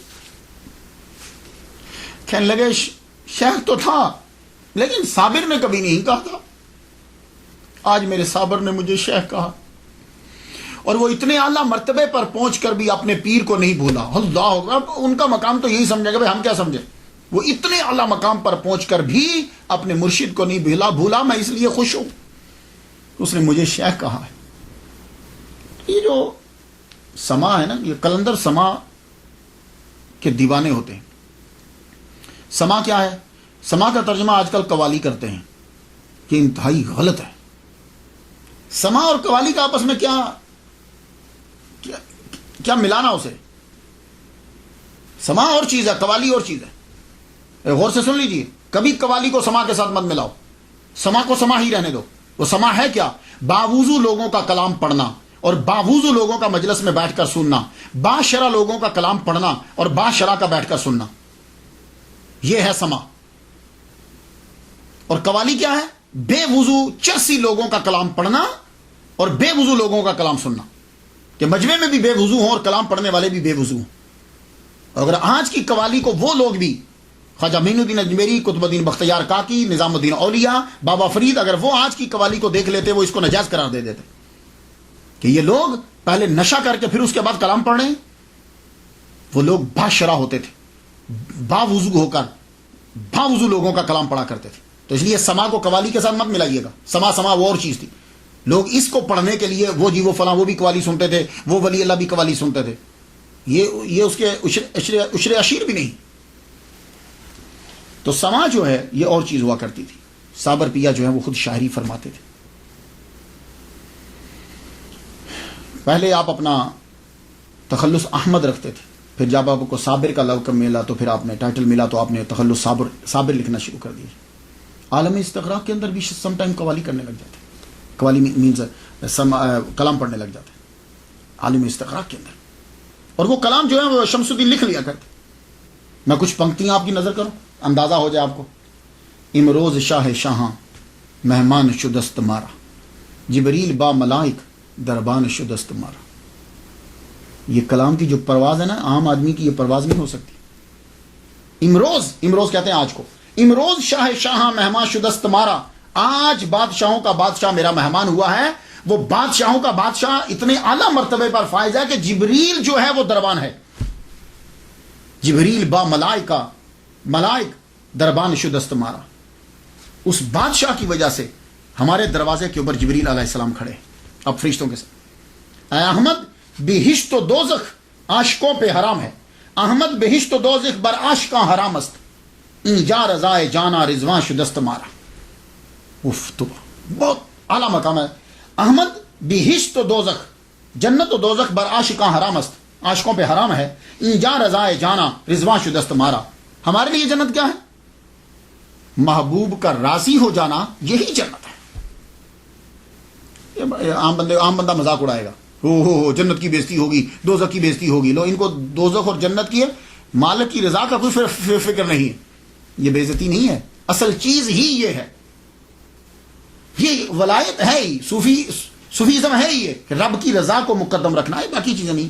[SPEAKER 1] کہنے لگے شیخ تو تھا لیکن صابر نے کبھی نہیں کہا تھا, آج میرے صابر نے مجھے شیخ کہا. اور وہ اتنے اعلیٰ مرتبے پر پہنچ کر بھی اپنے پیر کو نہیں بھولا. اللہ, ان کا مقام تو یہی سمجھے گا بھائی ہم کیا سمجھے. وہ اتنے اعلیٰ مقام پر پہنچ کر بھی اپنے مرشد کو نہیں بھولا. میں اس لیے خوش ہوں اس نے مجھے شیخ کہا ہے. یہ جو سما ہے نا, یہ قلندر سما کے دیوانے ہوتے ہیں. سما کیا ہے؟ سما کا ترجمہ آج کل قوالی کرتے ہیں, کہ انتہائی غلط ہے. سما اور قوالی کا آپس میں کیا ملانا اسے. سما اور چیز ہے, قوالی اور چیز ہے. غور سے سن لیجئے, کبھی قوالی کو سما کے ساتھ مت ملاؤ. سما کو سما ہی رہنے دو. وہ سما ہے کیا؟ باوضو لوگوں کا کلام پڑھنا اور باوضو لوگوں کا مجلس میں بیٹھ کر سننا, باشرع لوگوں کا کلام پڑھنا اور باشرع کا بیٹھ کر سننا, یہ ہے سما. اور قوالی کیا ہے؟ بے وضو چرسی لوگوں کا کلام پڑھنا اور بے وضو لوگوں کا کلام سننا, کہ مجمع میں بھی بے وضو ہوں اور کلام پڑھنے والے بھی بے وضو ہوں. اور اگر آج کی قوالی کو وہ لوگ بھی, خواجہ معین الدین اجمیری, قطب الدین بختیار کاکی, نظام الدین اولیاء, بابا فرید, اگر وہ آج کی قوالی کو دیکھ لیتے وہ اس کو ناجائز قرار دے دیتے کہ یہ لوگ پہلے نشہ کر کے پھر اس کے بعد کلام پڑھ رہے ہیں. وہ لوگ باشرع ہوتے تھے, باوضو ہو کر باوضو لوگوں کا کلام پڑھا کرتے تھے. تو اس لیے سما کو قوالی کے ساتھ مت ملائیے گا. سما وہ اور چیز تھی. لوگ اس کو پڑھنے کے لیے وہ فلاں وہ بھی قوالی سنتے تھے, وہ ولی اللہ بھی قوالی سنتے تھے. یہ اس کے عشر عشیر بھی نہیں. تو سما جو ہے یہ اور چیز ہوا کرتی تھی. صابر پیا جو ہے وہ خود شاعری فرماتے تھے. پہلے آپ اپنا تخلص احمد رکھتے تھے, پھر جب آپ کو صابر کا لقب ملا تو پھر آپ نے ٹائٹل ملا تو آپ نے تخلص صابر لکھنا شروع کر دیا. عالم استغراق کے اندر بھی سم ٹائم قوالی کرنے لگ جاتے, قوالی مینز کلام پڑھنے لگ جاتے عالم استغراق کے اندر. اور وہ کلام جو ہے وہ شمس الدین لکھ لیا کرتے. میں کچھ پنکتیاں آپ کی نظر کروں, اندازہ ہو جائے آپ کو. امروز شاہ شاہاں مہمان شدست مارا, جبریل با ملائک دربان شدست مارا. یہ کلام کی جو پرواز ہے نا, عام آدمی کی یہ پرواز نہیں ہو سکتی. امروز کہتے ہیں آج کو. امروز شاہ شاہاں مہمان شدست مارا, آج بادشاہوں کا بادشاہ میرا مہمان ہوا ہے. وہ بادشاہوں کا بادشاہ اتنے اعلیٰ مرتبے پر فائز ہے کہ جبریل جو ہے وہ دربان ہے. جبریل با ملائک دربان شدست مارا. اس بادشاہ کی وجہ سے ہمارے دروازے کے اوپر جبریل علیہ السلام کھڑے اب فرشتوں کے ساتھ. اے احمد بہشت و دوزخ عاشقوں پہ حرام ہے. احمد بہشت و دوزخ بر عاشقاں حرام است. اینجا رضائے جانا رضوان شدست مارا. تو بہت اعلیٰ مقام ہے. احمد بہشت و دوزخ, جنت و دوزخ بر عاشقاں حرام است, عاشقوں پہ حرام ہے. اینجا رضائے جانا رضوان شدست مارا. ہمارے لیے جنت کیا ہے؟ محبوب کا راضی ہو جانا, یہی جنت ہے. عام بندہ مذاق اڑائے گا, ہو جنت کی بےزتی ہوگی, دوزخ کی بےزتی ہوگی. لو ان کو دوزخ اور جنت کی ہے, مالک کی رضا کا کوئی فکر نہیں ہے. یہ بےزتی نہیں ہے, اصل چیز ہی یہ ہے. یہ ولایت ہے ہی, صوفیزم ہے ہی, کہ رب کی رضا کو مقدم رکھنا ہے, باقی چیزیں نہیں.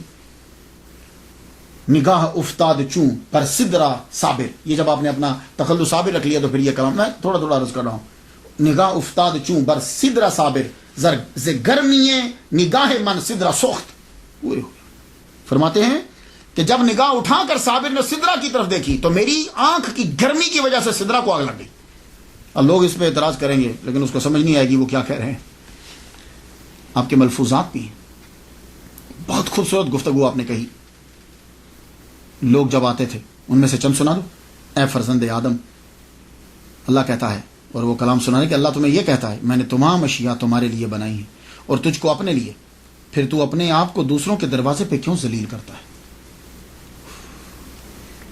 [SPEAKER 1] نگاہ افتاد چوں پر سدرا صابر. یہ جب آپ نے اپنا تخلص صابر رکھ لیا تو پھر یہ کلام میں تھوڑا عرض کر رہا ہوں. نگاہ افتاد چوں بر سدرا صابر ز گرمی نگاہ من سدرا سخت. فرماتے ہیں کہ جب نگاہ اٹھا کر صابر نے سدرا کی طرف دیکھی تو میری آنکھ کی گرمی کی وجہ سے سدرا کو آگ لگ گئی. اب لوگ اس پہ اعتراض کریں گے لیکن اس کو سمجھ نہیں آئے گی وہ کیا کہہ رہے ہیں. آپ کے ملفوظات بھی ہیں, بہت خوبصورت گفتگو آپ نے کہی. لوگ جب آتے تھے ان میں سے چند سنا دو. اے فرزند آدم, اللہ کہتا ہے, اور وہ کلام سنانے کہ اللہ تمہیں یہ کہتا ہے میں نے تمام اشیاء تمہارے لیے بنائی ہیں اور تجھ کو اپنے لیے, پھر تو اپنے آپ کو دوسروں کے دروازے پہ کیوں ذلیل کرتا ہے.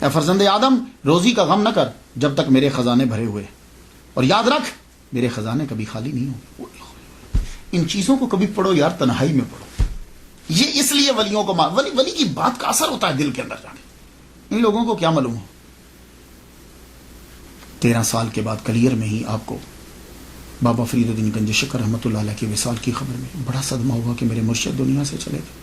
[SPEAKER 1] اے فرزند آدم, روزی کا غم نہ کر جب تک میرے خزانے بھرے ہوئے, اور یاد رکھ میرے خزانے کبھی خالی نہیں ہوں. ان چیزوں کو کبھی پڑھو یار, تنہائی میں پڑھو. یہ اس لیے ولیوں کو ولی کی بات کا اثر ہوتا ہے دل کے اندر جانے. ان لوگوں کو کیا معلوم ہو. 13 سال کے بعد کلیر میں ہی آپ کو بابا فرید الدین گنج شکر رحمۃ اللہ علیہ کے وصال کی خبر میں بڑا صدمہ ہوا کہ میرے مرشد دنیا سے چلے گئے.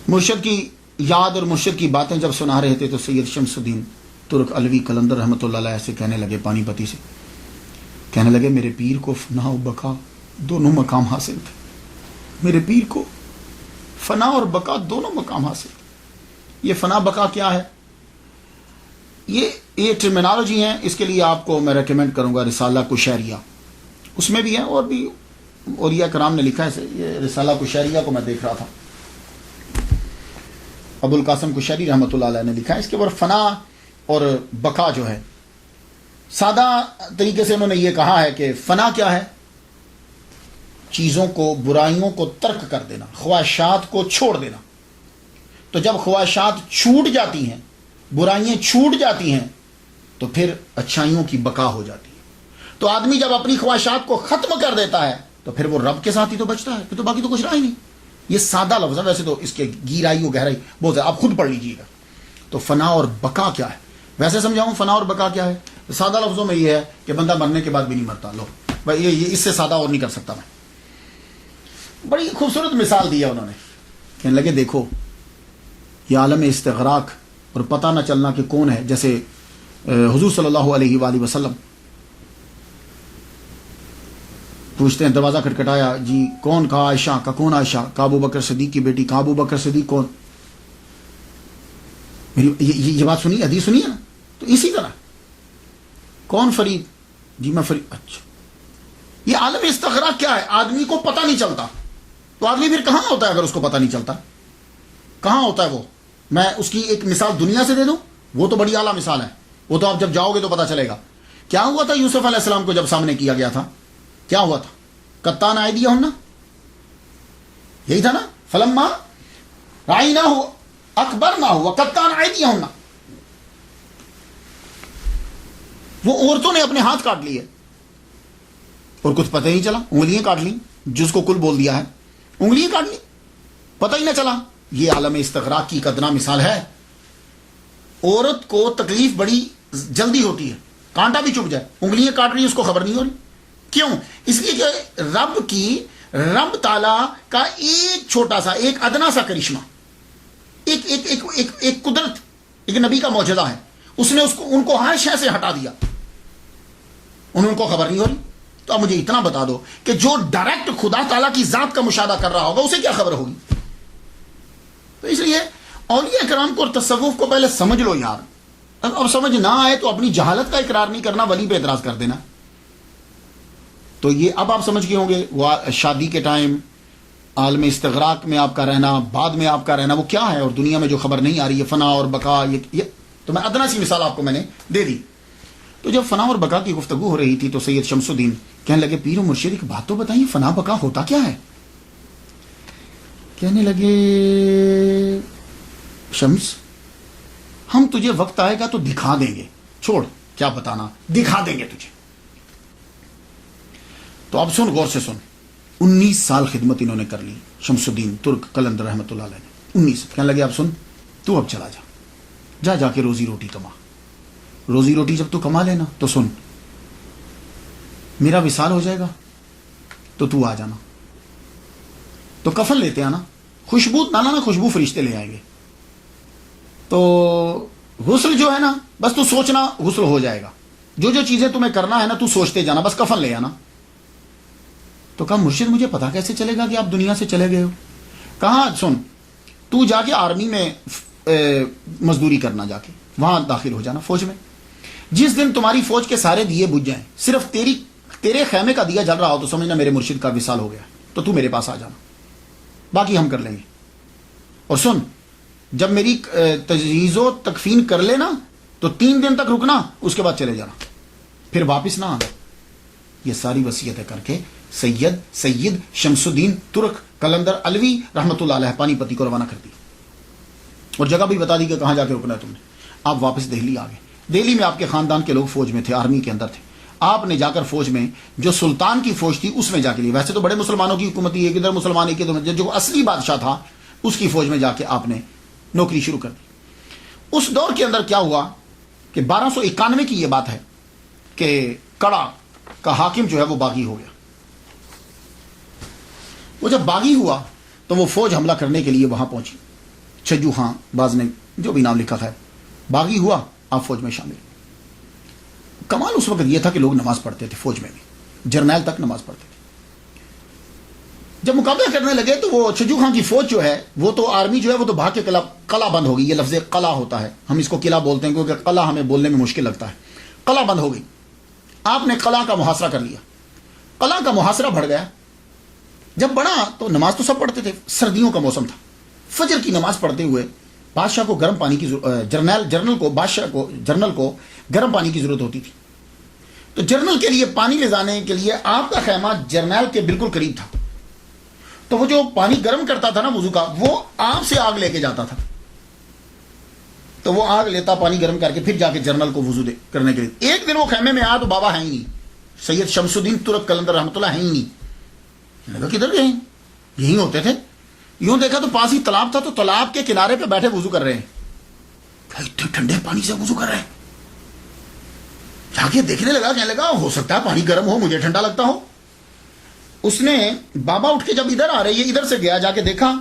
[SPEAKER 1] مرشد کی یاد اور مرشد کی باتیں جب سنا رہے تھے تو سید شمس الدین ترک علوی قلندر رحمۃ اللہ علیہ سے کہنے لگے, پانی پتی سے کہنے لگے, میرے پیر کو فنا و بقا دونوں مقام حاصل تھے. میرے پیر کو فنا اور بقا دونوں مقام حاصل. یہ فنا بقا کیا ہے, یہ ٹرمینالوجی ہیں. اس کے لیے آپ کو میں ریکمینڈ کروں گا رسالہ کشیریہ, اس میں بھی ہے اور بھی اولیاء کرام نے لکھا ہے. یہ رسالہ کشیریہ کو میں دیکھ رہا تھا, ابو القاسم کشیری رحمۃ اللہ علیہ نے لکھا ہے. اس کے اوپر فنا اور بقا جو ہے, سادہ طریقے سے انہوں نے یہ کہا ہے کہ فنا کیا ہے, چیزوں کو, برائیوں کو ترک کر دینا, خواہشات کو چھوڑ دینا. تو جب خواہشات چھوٹ جاتی ہیں, برائیاں چھوٹ جاتی ہیں, تو پھر اچھائیوں کی بقا ہو جاتی ہے. تو آدمی جب اپنی خواہشات کو ختم کر دیتا ہے تو پھر وہ رب کے ساتھ ہی تو بچتا ہے, پھر تو باقی تو کچھ رہا ہی نہیں. یہ سادہ لفظ ہے, ویسے تو اس کے گہرائی و گہرائی بہت ہے, آپ خود پڑھ لیجیے گا. تو فنا اور بقا کیا ہے, ویسے سمجھاؤں فنا اور بقا کیا ہے. سادہ لفظوں میں یہ ہے کہ بندہ مرنے کے بعد بھی نہیں مرتا. لو بھائی یہ اس سے سادہ اور نہیں کر سکتا میں. بڑی خوبصورت مثال دی ہے انہوں نے. کہنے لگے دیکھو یہ عالم استغراق اور پتہ نہ چلنا کہ کون ہے. جیسے حضور صلی اللہ علیہ وآلہ وسلم پوچھتے ہیں, دروازہ کھٹکھٹایا, جی کون؟ کہا عائشہ. کا کون عائشہ؟ کہا ابو بکر صدیق کی بیٹی. کہا ابو بکر صدیق کون؟ میری یہ بات سنی, حدیث سنی ہے نا. تو اسی طرح کون فرید؟ جی میں فرید. اچھا, یہ عالم استغراق کیا ہے, آدمی کو پتہ نہیں چلتا. تو آدمی پھر کہاں ہوتا ہے اگر اس کو پتہ نہیں چلتا؟ کہاں ہوتا ہے وہ؟ میں اس کی ایک مثال دنیا سے دے دوں, وہ تو بڑی اعلیٰ مثال ہے, وہ تو آپ جب جاؤ گے تو پتہ چلے گا. کیا ہوا تھا یوسف علیہ السلام کو جب سامنے کیا گیا تھا, کیا ہوا تھا؟ کتان ایدیہن, یہی تھا نا. فلما رأیناہ اکبرناہ وکتان ایدیہن, وہ عورتوں نے اپنے ہاتھ کاٹ لیے اور کچھ پتہ نہیں چلا. انگلیاں کاٹ لیں, جس کو کل بول دیا ہے, انگلیاں کاٹ لیں, پتہ ہی نہ چلا. یہ عالم استغراق کی ایک ادنا مثال ہے. عورت کو تکلیف بڑی جلدی ہوتی ہے, کانٹا بھی چپ جائے, انگلیاں کاٹ رہی, اس کو خبر نہیں ہو رہی. کیوں؟ اس لیے کہ رب تعالیٰ کا ایک چھوٹا سا, ایک ادنا سا کرشمہ, ایک قدرت, ایک نبی کا معجزہ ہے, اس نے ان کو ہر شے سے ہٹا دیا، ان کو خبر نہیں ہو رہی. تو اب مجھے اتنا بتا دو کہ جو ڈائریکٹ خدا تعالیٰ کی ذات کا مشاہدہ کر رہا ہوگا اسے کیا خبر ہوگی؟ تو اس لیے اولیاء کرام کو اور تصوف کو پہلے سمجھ لو یار. اب سمجھ نہ آئے تو اپنی جہالت کا اقرار نہیں کرنا، ولی پہ اعتراض کر دینا. تو یہ اب آپ سمجھ گئے ہوں گے شادی کے ٹائم عالم استغراق میں آپ کا رہنا، بعد میں آپ کا رہنا وہ کیا ہے، اور دنیا میں جو خبر نہیں آ رہی ہے فنا اور بقا. یہ تو میں ادنا سی مثال آپ کو میں نے دے دی. تو جب فنا اور بقا کی گفتگو ہو رہی تھی تو سید شمس الدین کہنے لگے پیر و مرشد ایک بات تو بتائیے، فنا بقا ہوتا کیا ہے؟ کہنے لگے شمس ہم تجھے وقت آئے گا تو دکھا دیں گے، چھوڑ کیا بتانا، دکھا دیں گے تجھے. تو اب سن، غور سے سن. 19 سال خدمت انہوں نے کر لی شمس الدین ترک قلندر رحمۃ اللہ علیہ نے. 19. کہنے لگے اب سن، تو اب چلا جا کے روزی روٹی کما. روزی روٹی جب تو کما لینا تو سن، میرا وصال ہو جائے گا تو آ جانا. تو کفن لیتے آنا، خوشبو نہ لانا، خوشبو فرشتے لے آئیں گے. تو غسل جو ہے نا، بس تو سوچنا غسل ہو جائے گا. جو چیزیں تمہیں کرنا ہے نا تو سوچتے جانا، بس کفن لے آنا. تو کہا مرشد مجھے پتا کیسے چلے گا کہ آپ دنیا سے چلے گئے ہو؟ کہاں سن، تو جا کے آرمی میں مزدوری کرنا، جا کے وہاں داخل ہو جانا فوج میں. جس دن تمہاری فوج کے سارے دیے بجھ جائیں، صرف تیرے خیمے کا دیا جل رہا ہو تو سمجھنا میرے مرشد کا وصال ہو گیا. تو میرے پاس آ جانا، باقی ہم کر لیں گے. اور سن، جب میری تجہیز و تکفین کر لینا تو 3 دن تک رکنا، اس کے بعد چلے جانا، پھر واپس نہ آنا. یہ ساری وصیتیں کر کے سید شمس الدین ترک قلندر علوی رحمۃ اللہ علیہ پانی پتی کو روانہ کر دی، اور جگہ بھی بتا دی کہ کہاں جا کے رکنا ہے تم نے. آپ واپس دہلی آ گئے. دہلی میں آپ کے خاندان کے لوگ فوج میں تھے، آرمی کے اندر تھے. آپ نے جا کر فوج میں جو سلطان کی فوج تھی اس میں جا کے لی. ویسے تو بڑے مسلمانوں کی حکومت تھی، ایک ادھر مسلمان ایک ادھر، جو اصلی بادشاہ تھا اس کی فوج میں جا کے آپ نے نوکری شروع کر دی. اس دور کے اندر کیا ہوا کہ 1291 کی یہ بات ہے کہ کڑا کا حاکم جو ہے وہ باغی ہو گیا. وہ جب باغی ہوا تو وہ فوج حملہ کرنے کے لیے وہاں پہنچی. چھجو خان باز نے جو بھی نام لکھا ہے، باغی ہوا، آپ فوج میں شامل. کمال اس وقت یہ تھا کہ لوگ نماز پڑھتے تھے فوج میں بھی، جرنیل تک نماز پڑھتے تھے. جب مقابلہ کرنے لگے تو وہ چھجو خان کی فوج جو ہے وہ تو آرمی جو ہے وہ تو بھاگ کے قلعہ بند ہو گئی. یہ لفظ قلعہ ہوتا ہے، ہم اس کو قلعہ بولتے ہیں کیونکہ قلعہ ہمیں بولنے میں مشکل لگتا ہے. قلعہ بند ہو گئی. آپ نے قلعہ کا محاصرہ کر لیا. قلعہ کا محاصرہ بڑھ گیا. جب بڑھا تو نماز تو سب پڑھتے تھے، سردیوں کا موسم تھا. فجر کی نماز پڑھتے ہوئے بادشاہ کو گرم پانی کی جرنل کو گرم پانی کی ضرورت ہوتی تھی. تو جرنل کے لیے پانی لے جانے کے لیے آپ کا خیمہ جرنیل کے بالکل قریب تھا. تو وہ جو پانی گرم کرتا تھا نا وضو کا، وہ آپ سے آگ لے کے جاتا تھا. تو وہ آگ لیتا پانی گرم کر کے پھر جا کے جرنل کو وضو کرنے کے لیے. ایک دن وہ خیمے میں آیا تو بابا ہے ہی نہیں، سید شمس الدین ترک قلندر رحمۃ اللہ ہے ہی نہیں. لگا کدھر گئے؟ یہی ہوتے تھے. یوں دیکھا تو پاس ہی تالاب تھا، تو تالاب کے کنارے پہ بیٹھے وضو کر رہے ہیں. اتنے ٹھنڈے پانی سے وضو کر رہے ہیں. جا کے دیکھنے لگا، کہنے لگا ہو سکتا ہے پانی گرم ہو، مجھے ٹھنڈا لگتا ہو. اس نے بابا اٹھ کے جب ادھر آ رہے، یہ ادھر سے گیا، جا کے دیکھا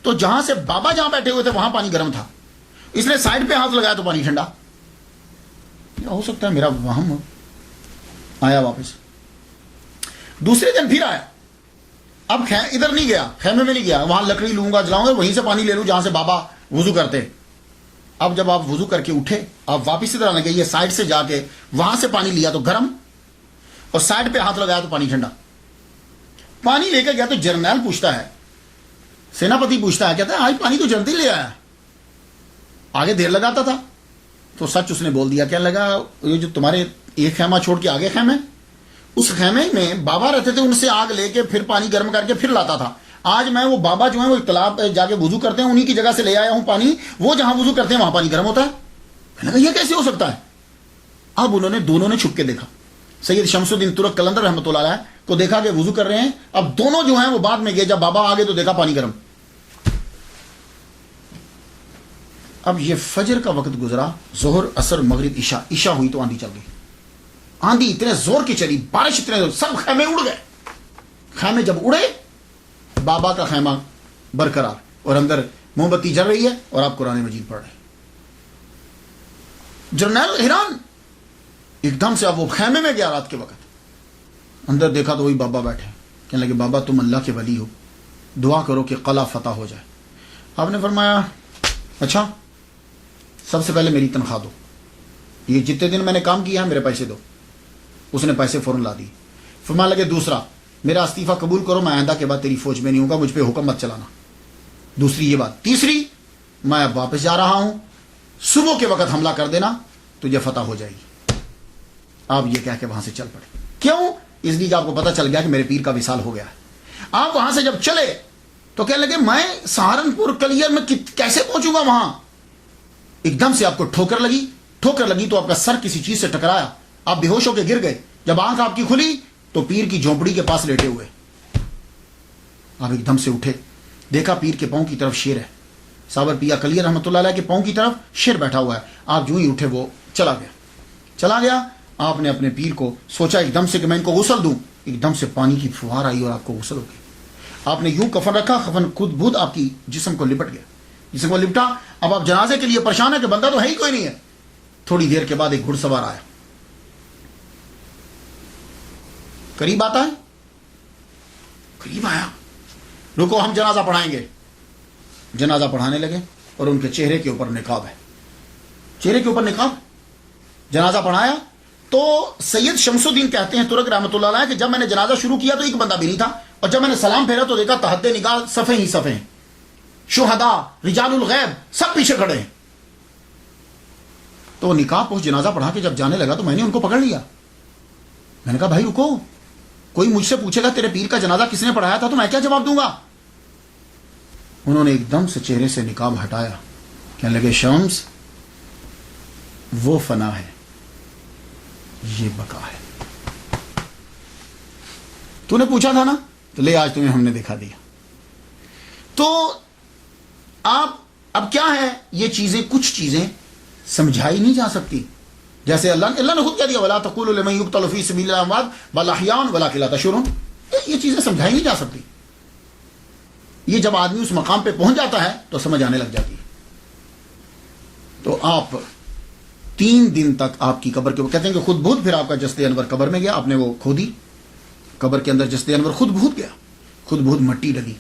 [SPEAKER 1] تو جہاں سے بابا جہاں بیٹھے ہوئے تھے وہاں پانی گرم تھا. اس نے سائڈ پہ ہاتھ لگایا تو پانی ٹھنڈا. ہو سکتا ہے میرا وہم ہو. آیا واپس. دوسرے دن پھر آیا. اب ادھر نہیں گیا، خیمے میں نہیں گیا، وہاں لکڑی لوں گا جلاؤں گا، وہیں سے پانی لے لوں جہاں سے بابا وضو کرتے. اب جب آپ وضو کر کے اٹھے، آپ واپس ادھر آنے گئے، یہ سائڈ سے جا کے وہاں سے پانی لیا تو گرم، اور سائڈ پہ ہاتھ لگایا تو پانی ٹھنڈا. پانی لے کے گیا تو جرنیل پوچھتا ہے، سیناپتی پوچھتا ہے، کہتا ہے آج پانی تو جلدی لے آیا، آگے دیر لگاتا تھا. تو سچ اس نے بول دیا. کیا لگا یہ جو تمہارے ایک خیمہ چھوڑ کے آگے خیمے، اس خیمے میں بابا رہتے تھے، ان سے آگ لے کے پھر پانی گرم کر کے پھر لاتا تھا. آج میں وہ بابا جو ہیں وہ تالاب جا کے وضو کرتے ہیں، انہی کی جگہ سے لے آیا ہوں پانی. وہ جہاں وضو کرتے ہیں وہاں پانی گرم ہوتا ہے. میں نے کہا یہ کیسے ہو سکتا ہے؟ اب دونوں نے چھپ کے دیکھا. سید شمس الدین ترک قلندر رحمۃ اللہ علیہ کو دیکھا کہ وضو کر رہے ہیں. اب دونوں جو ہیں وہ بعد میں گئے. جب بابا آگے تو دیکھا پانی گرم. اب یہ فجر کا وقت گزرا، ظہر عصر مغرب عشاء ہوئی تو آندھی چل گئی. آندھی اتنے زور کی چلی، بارش اتنے زور، سب خیمے اڑ گئے. خیمے جب اڑے، بابا کا خیمہ برقرار اور اندر موم بتی جل رہی ہے اور آپ قرآن مجید پڑھ رہے ہیں. جرنیل حیران. ایک دم سے اب وہ خیمے میں گیا رات کے وقت, اندر دیکھا تو وہی بابا بیٹھے. کہنے لگے بابا تم اللہ کے ولی ہو, دعا کرو کہ قلعہ فتح ہو جائے. آپ نے فرمایا اچھا سب سے پہلے میری تنخواہ دو, یہ جتنے دن میں نے کام کیا ہے میرے پیسے دو. اس نے پیسے فوراً لا دی. فرمانے لگے دوسرا میرا استعفیٰ قبول کرو, میں آئندہ کے بعد تیری فوج میں نہیں ہوں گا, مجھ پہ حکم مت چلانا. دوسری یہ بات. تیسری میں اب واپس جا رہا ہوں, صبح کے وقت حملہ کر دینا, تجھے فتح ہو جائے گی. آپ یہ کہہ کے وہاں سے چل پڑے. کیوں؟ اس لیے کہ آپ کو پتہ چل گیا کہ میرے پیر کا وصال ہو گیا ہے. آپ وہاں سے جب چلے تو کہنے لگے میں سہارنپور کلیر میں کیسے پہنچوں گا وہاں. ایک دم سے آپ کو ٹھوکر لگی تو آپ کا سر کسی چیز سے ٹکرایا, آپ بے ہوش ہو کے گر گئے. جب آنکھ آپ کی کھلی تو پیر کی جھونپڑی کے پاس لیٹے ہوئے. آپ ایک دم سے اٹھے, دیکھا پیر کے پاؤں کی طرف شیر ہے. صابر پیا کلیر رحمۃ اللہ علیہ کے پاؤں کی طرف شیر بیٹھا ہوا ہے. آپ جو ہی اٹھے وہ چلا گیا. آپ نے اپنے پیر کو سوچا ایک دم سے کہ میں ان کو غسل دوں, ایک دم سے پانی کی فوار آئی اور آپ کو غسل ہو گئی. آپ نے یوں کفن رکھا, کفن خود بخود آپ کی جسم کو لپٹ گیا. جسم کو لپٹا. اب آپ جنازے کے لیے پریشان ہے کہ بندہ تو ہے ہی کوئی نہیں ہے. تھوڑی دیر کے بعد ایک گھڑ سوار آیا, قریب آتا ہے, قریب آیا, رکو ہم جنازہ پڑھائیں گے. جنازہ پڑھانے لگے اور ان کے چہرے کے اوپر نقاب ہے, چہرے کے اوپر نقاب. جنازہ پڑھایا تو سید شمس الدین کہتے ہیں ترک رحمۃ اللہ علیہ کہ جب میں نے جنازہ شروع کیا تو ایک بندہ بھی نہیں تھا, اور جب میں نے سلام پھیرا تو دیکھا تحت نگاہ صفیں ہی صفیں, شہداء رجال الغیب سب پیچھے کھڑے ہیں. تو نقاب پوچھ جنازہ پڑھا کے جب جانے لگا تو میں نے ان کو پکڑ لیا. میں نے کہا بھائی رکو, کوئی مجھ سے پوچھے گا تیرے پیر کا جنازہ کس نے پڑھایا تھا تو میں کیا جواب دوں گا. انہوں نے ایک دم سے چہرے سے نقاب ہٹایا, کہنے لگے شمس وہ فنا ہے یہ بقا ہے. تو نے پوچھا تھا نا, تو لے آج تمہیں ہم نے دکھا دیا. تو آپ اب کیا ہے, یہ چیزیں کچھ چیزیں سمجھائی نہیں جا سکتی. جیسے اللہ نے خود کہہ دیا ولا تقولوا لمن يقتل في سبيل الله اموات بل احياء ولكن لا تشعرون. یہ چیزیں سمجھائی نہیں جا سکتی. یہ جب آدمی اس مقام پہ پہنچ جاتا ہے تو سمجھ آنے لگ جاتی ہے. تو آپ 3 دن تک آپ کی قبر کے, وہ کہتے ہیں کہ خود بہت, پھر آپ کا جسد انور قبر میں گیا, آپ نے وہ کھودی, قبر کے اندر جسد انور خود بہت گیا, خود بہت مٹی ڈلی.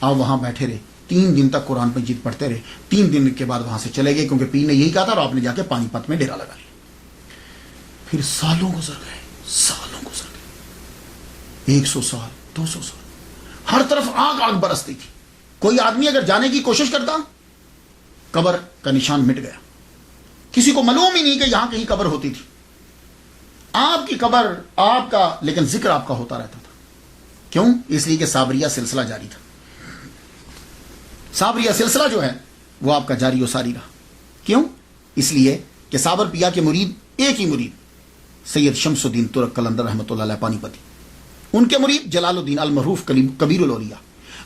[SPEAKER 1] آپ وہاں بیٹھے رہے 3 دن تک, قرآن مجید پڑھتے رہے. 3 دن کے بعد وہاں سے چلے گئے کیونکہ پیر نے یہی کہا تھا, اور آپ نے جا کے پانی پت میں ڈیرا لگا لیا. پھر سالوں گزر گئے, 100 سال 200 سال, ہر طرف آگ برستی تھی. کوئی آدمی اگر جانے کی کوشش کرتا, قبر کا نشان مٹ گیا. کسی کو معلوم ہی نہیں کہ یہاں کہیں قبر ہوتی تھی. آپ کی قبر آپ کا, لیکن ذکر آپ کا ہوتا رہتا تھا. کیوں؟ اس لیے کہ صابریہ سلسلہ جاری تھا. صابریہ سلسلہ جو ہے وہ آپ کا جاری و ساری رہا. کیوں؟ اس لیے کہ صابر پیا کے مرید, ایک ہی مرید سید شمس الدین ترک قلندر رحمۃ اللہ علیہ پانی پتی, ان کے مرید جلال الدین المعروف کبیر الاولیاء,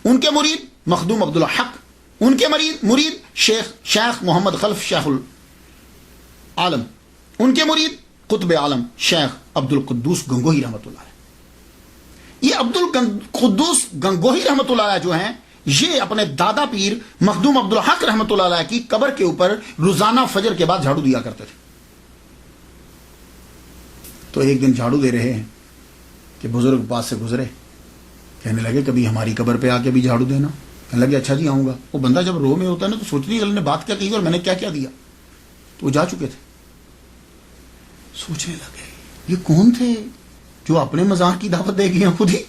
[SPEAKER 1] ان کے مرید مخدوم عبد الحق, ان کے مرید شیخ محمد خلف شیخ العالم, ان کے مرید قطب عالم شیخ عبد القدوس گنگوہی رحمۃ اللہ علیہ. یہ عبد القدوس گنگوہی رحمۃ اللہ علیہ جو ہیں, یہ اپنے دادا پیر مخدوم عبد الحق رحمۃ اللہ علیہ کی قبر کے اوپر روزانہ فجر کے بعد جھاڑو دیا کرتے تھے. تو ایک دن جھاڑو دے رہے ہیں کہ بزرگ پاس سے گزرے, کہنے لگے کبھی ہماری قبر پہ آ کے بھی جھاڑو دینا. کہنے لگے اچھا جی آؤں گا. وہ بندہ جب رو میں ہوتا ہے نا تو سوچتی ہے نے بات کیا کہی اور میں نے کیا کیا دیا. تو وہ جا چکے تھے. سوچنے لگے یہ کون تھے جو اپنے مزار کی دعوت دے گئے ہیں خود ہی.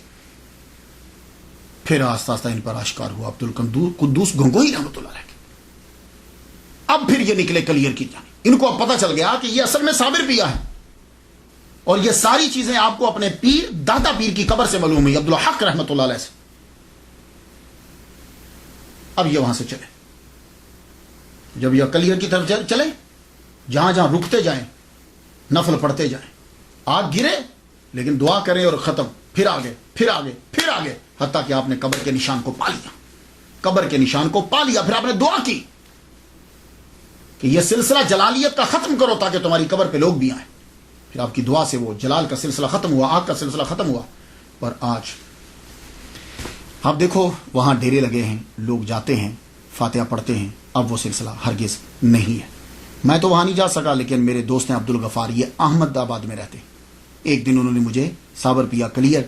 [SPEAKER 1] پھر آہستہ آہستہ ان پر آشکار ہوا عبد القدوس گنگوہی رحمۃ اللہ علیہ. اب پھر یہ نکلے کلیر کی جانب. ان کو اب پتہ چل گیا کہ یہ اصل میں صابر پیا ہے, اور یہ ساری چیزیں آپ کو اپنے پیر دادا پیر کی قبر سے معلوم ہوئی, عبد الحق رحمۃ اللہ علیہ سے. اب یہ وہاں سے چلے, جب یہ کلیر کی طرف چلے, جہاں جہاں رکتے جائیں نفل پڑھتے جائیں, آگ گرے لیکن دعا کریں اور ختم, پھر آگے پھر آگے پھر آگے, حتیٰ کہ آپ نے قبر کے نشان کو پا لیا. قبر کے نشان کو پا لیا. پھر آپ نے دعا کی کہ یہ سلسلہ جلالیت کا ختم کرو تاکہ تمہاری قبر پہ لوگ بھی آئیں. پھر آپ کی دعا سے وہ جلال کا سلسلہ ختم ہوا, آگ کا سلسلہ ختم ہوا. پر آج آپ دیکھو وہاں ڈیرے لگے ہیں, لوگ جاتے ہیں, فاتحہ پڑھتے ہیں, اب وہ سلسلہ ہرگز نہیں ہے. میں تو وہاں نہیں جا سکا، لیکن میرے دوست ہیں عبد الغفار، یہ احمد آباد میں رہتے. ایک دن انہوں نے مجھے صابر پیا کلیئر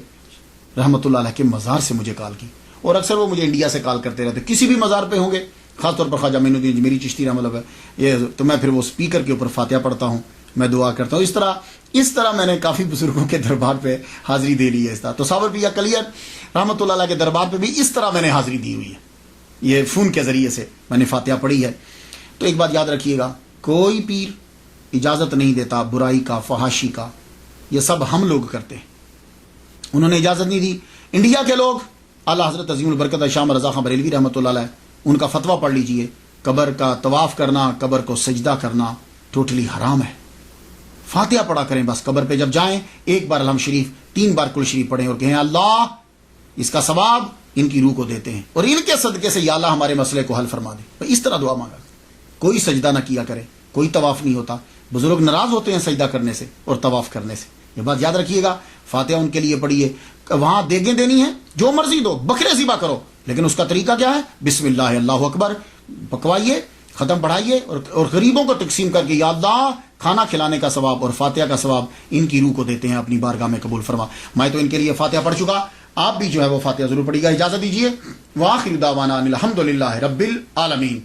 [SPEAKER 1] رحمۃ اللہ علیہ کے مزار سے مجھے کال کی، اور اکثر وہ مجھے انڈیا سے کال کرتے رہتے، کسی بھی مزار پہ ہوں گے، خاص طور پر خواجہ معین الدین اجمیری چشتی رحمۃ اللہ یہ، تو میں پھر وہ اسپیکر کے اوپر فاتحہ پڑھتا ہوں، میں دعا کرتا ہوں. اس طرح میں نے کافی بزرگوں کے دربار پہ حاضری دے لی ہے. اس طرح تو صابر پیا کلیئر رحمۃ اللہ علیہ کے دربار پہ بھی اس طرح میں نے حاضری دی ہوئی ہے، یہ فون کے ذریعے سے میں نے فاتحہ پڑھی ہے. تو ایک بات یاد رکھیے گا، کوئی پیر اجازت نہیں دیتا برائی کا، فحاشی کا، یہ سب ہم لوگ کرتے ہیں. انہوں نے اجازت نہیں دی. انڈیا کے لوگ، اعلیٰ حضرت عظیم البرکت شاہ احمد رضا خان بریلوی رحمۃ اللہ علیہ، ان کا فتویٰ پڑھ لیجئے، قبر کا طواف کرنا، قبر کو سجدہ کرنا ٹوٹلی حرام ہے. فاتحہ پڑھا کریں بس. قبر پہ جب جائیں 1 بار الحمد شریف، 3 بار کل شریف پڑھیں اور کہیں اللہ اس کا ثواب ان کی روح کو دیتے ہیں، اور ان کے صدقے سے یا اللہ ہمارے مسئلے کو حل فرما دے. اس طرح دعا مانگا. کوئی سجدہ نہ کیا کرے، کوئی طواف نہیں ہوتا. بزرگ ناراض ہوتے ہیں سجدہ کرنے سے اور طواف کرنے سے، یہ بات یاد رکھیے گا. فاتحہ ان کے لیے پڑھیے. وہاں دیگیں دینی ہیں، جو مرضی دو، بکرے ذبح کرو، لیکن اس کا طریقہ کیا ہے؟ بسم اللہ اللہ اکبر پکوائیے، ختم پڑھائیے، اور غریبوں کو تقسیم کر کے یا اللہ کھانا کھلانے کا ثواب اور فاتحہ کا ثواب ان کی روح کو دیتے ہیں، اپنی بارگاہ میں قبول فرما. میں تو ان کے لیے فاتحہ پڑھ چکا، آپ بھی جو ہے وہ فاتحہ ضرور پڑھیے گا. اجازت دیجیے. وآخر دعوانا الحمد للہ رب العالمین.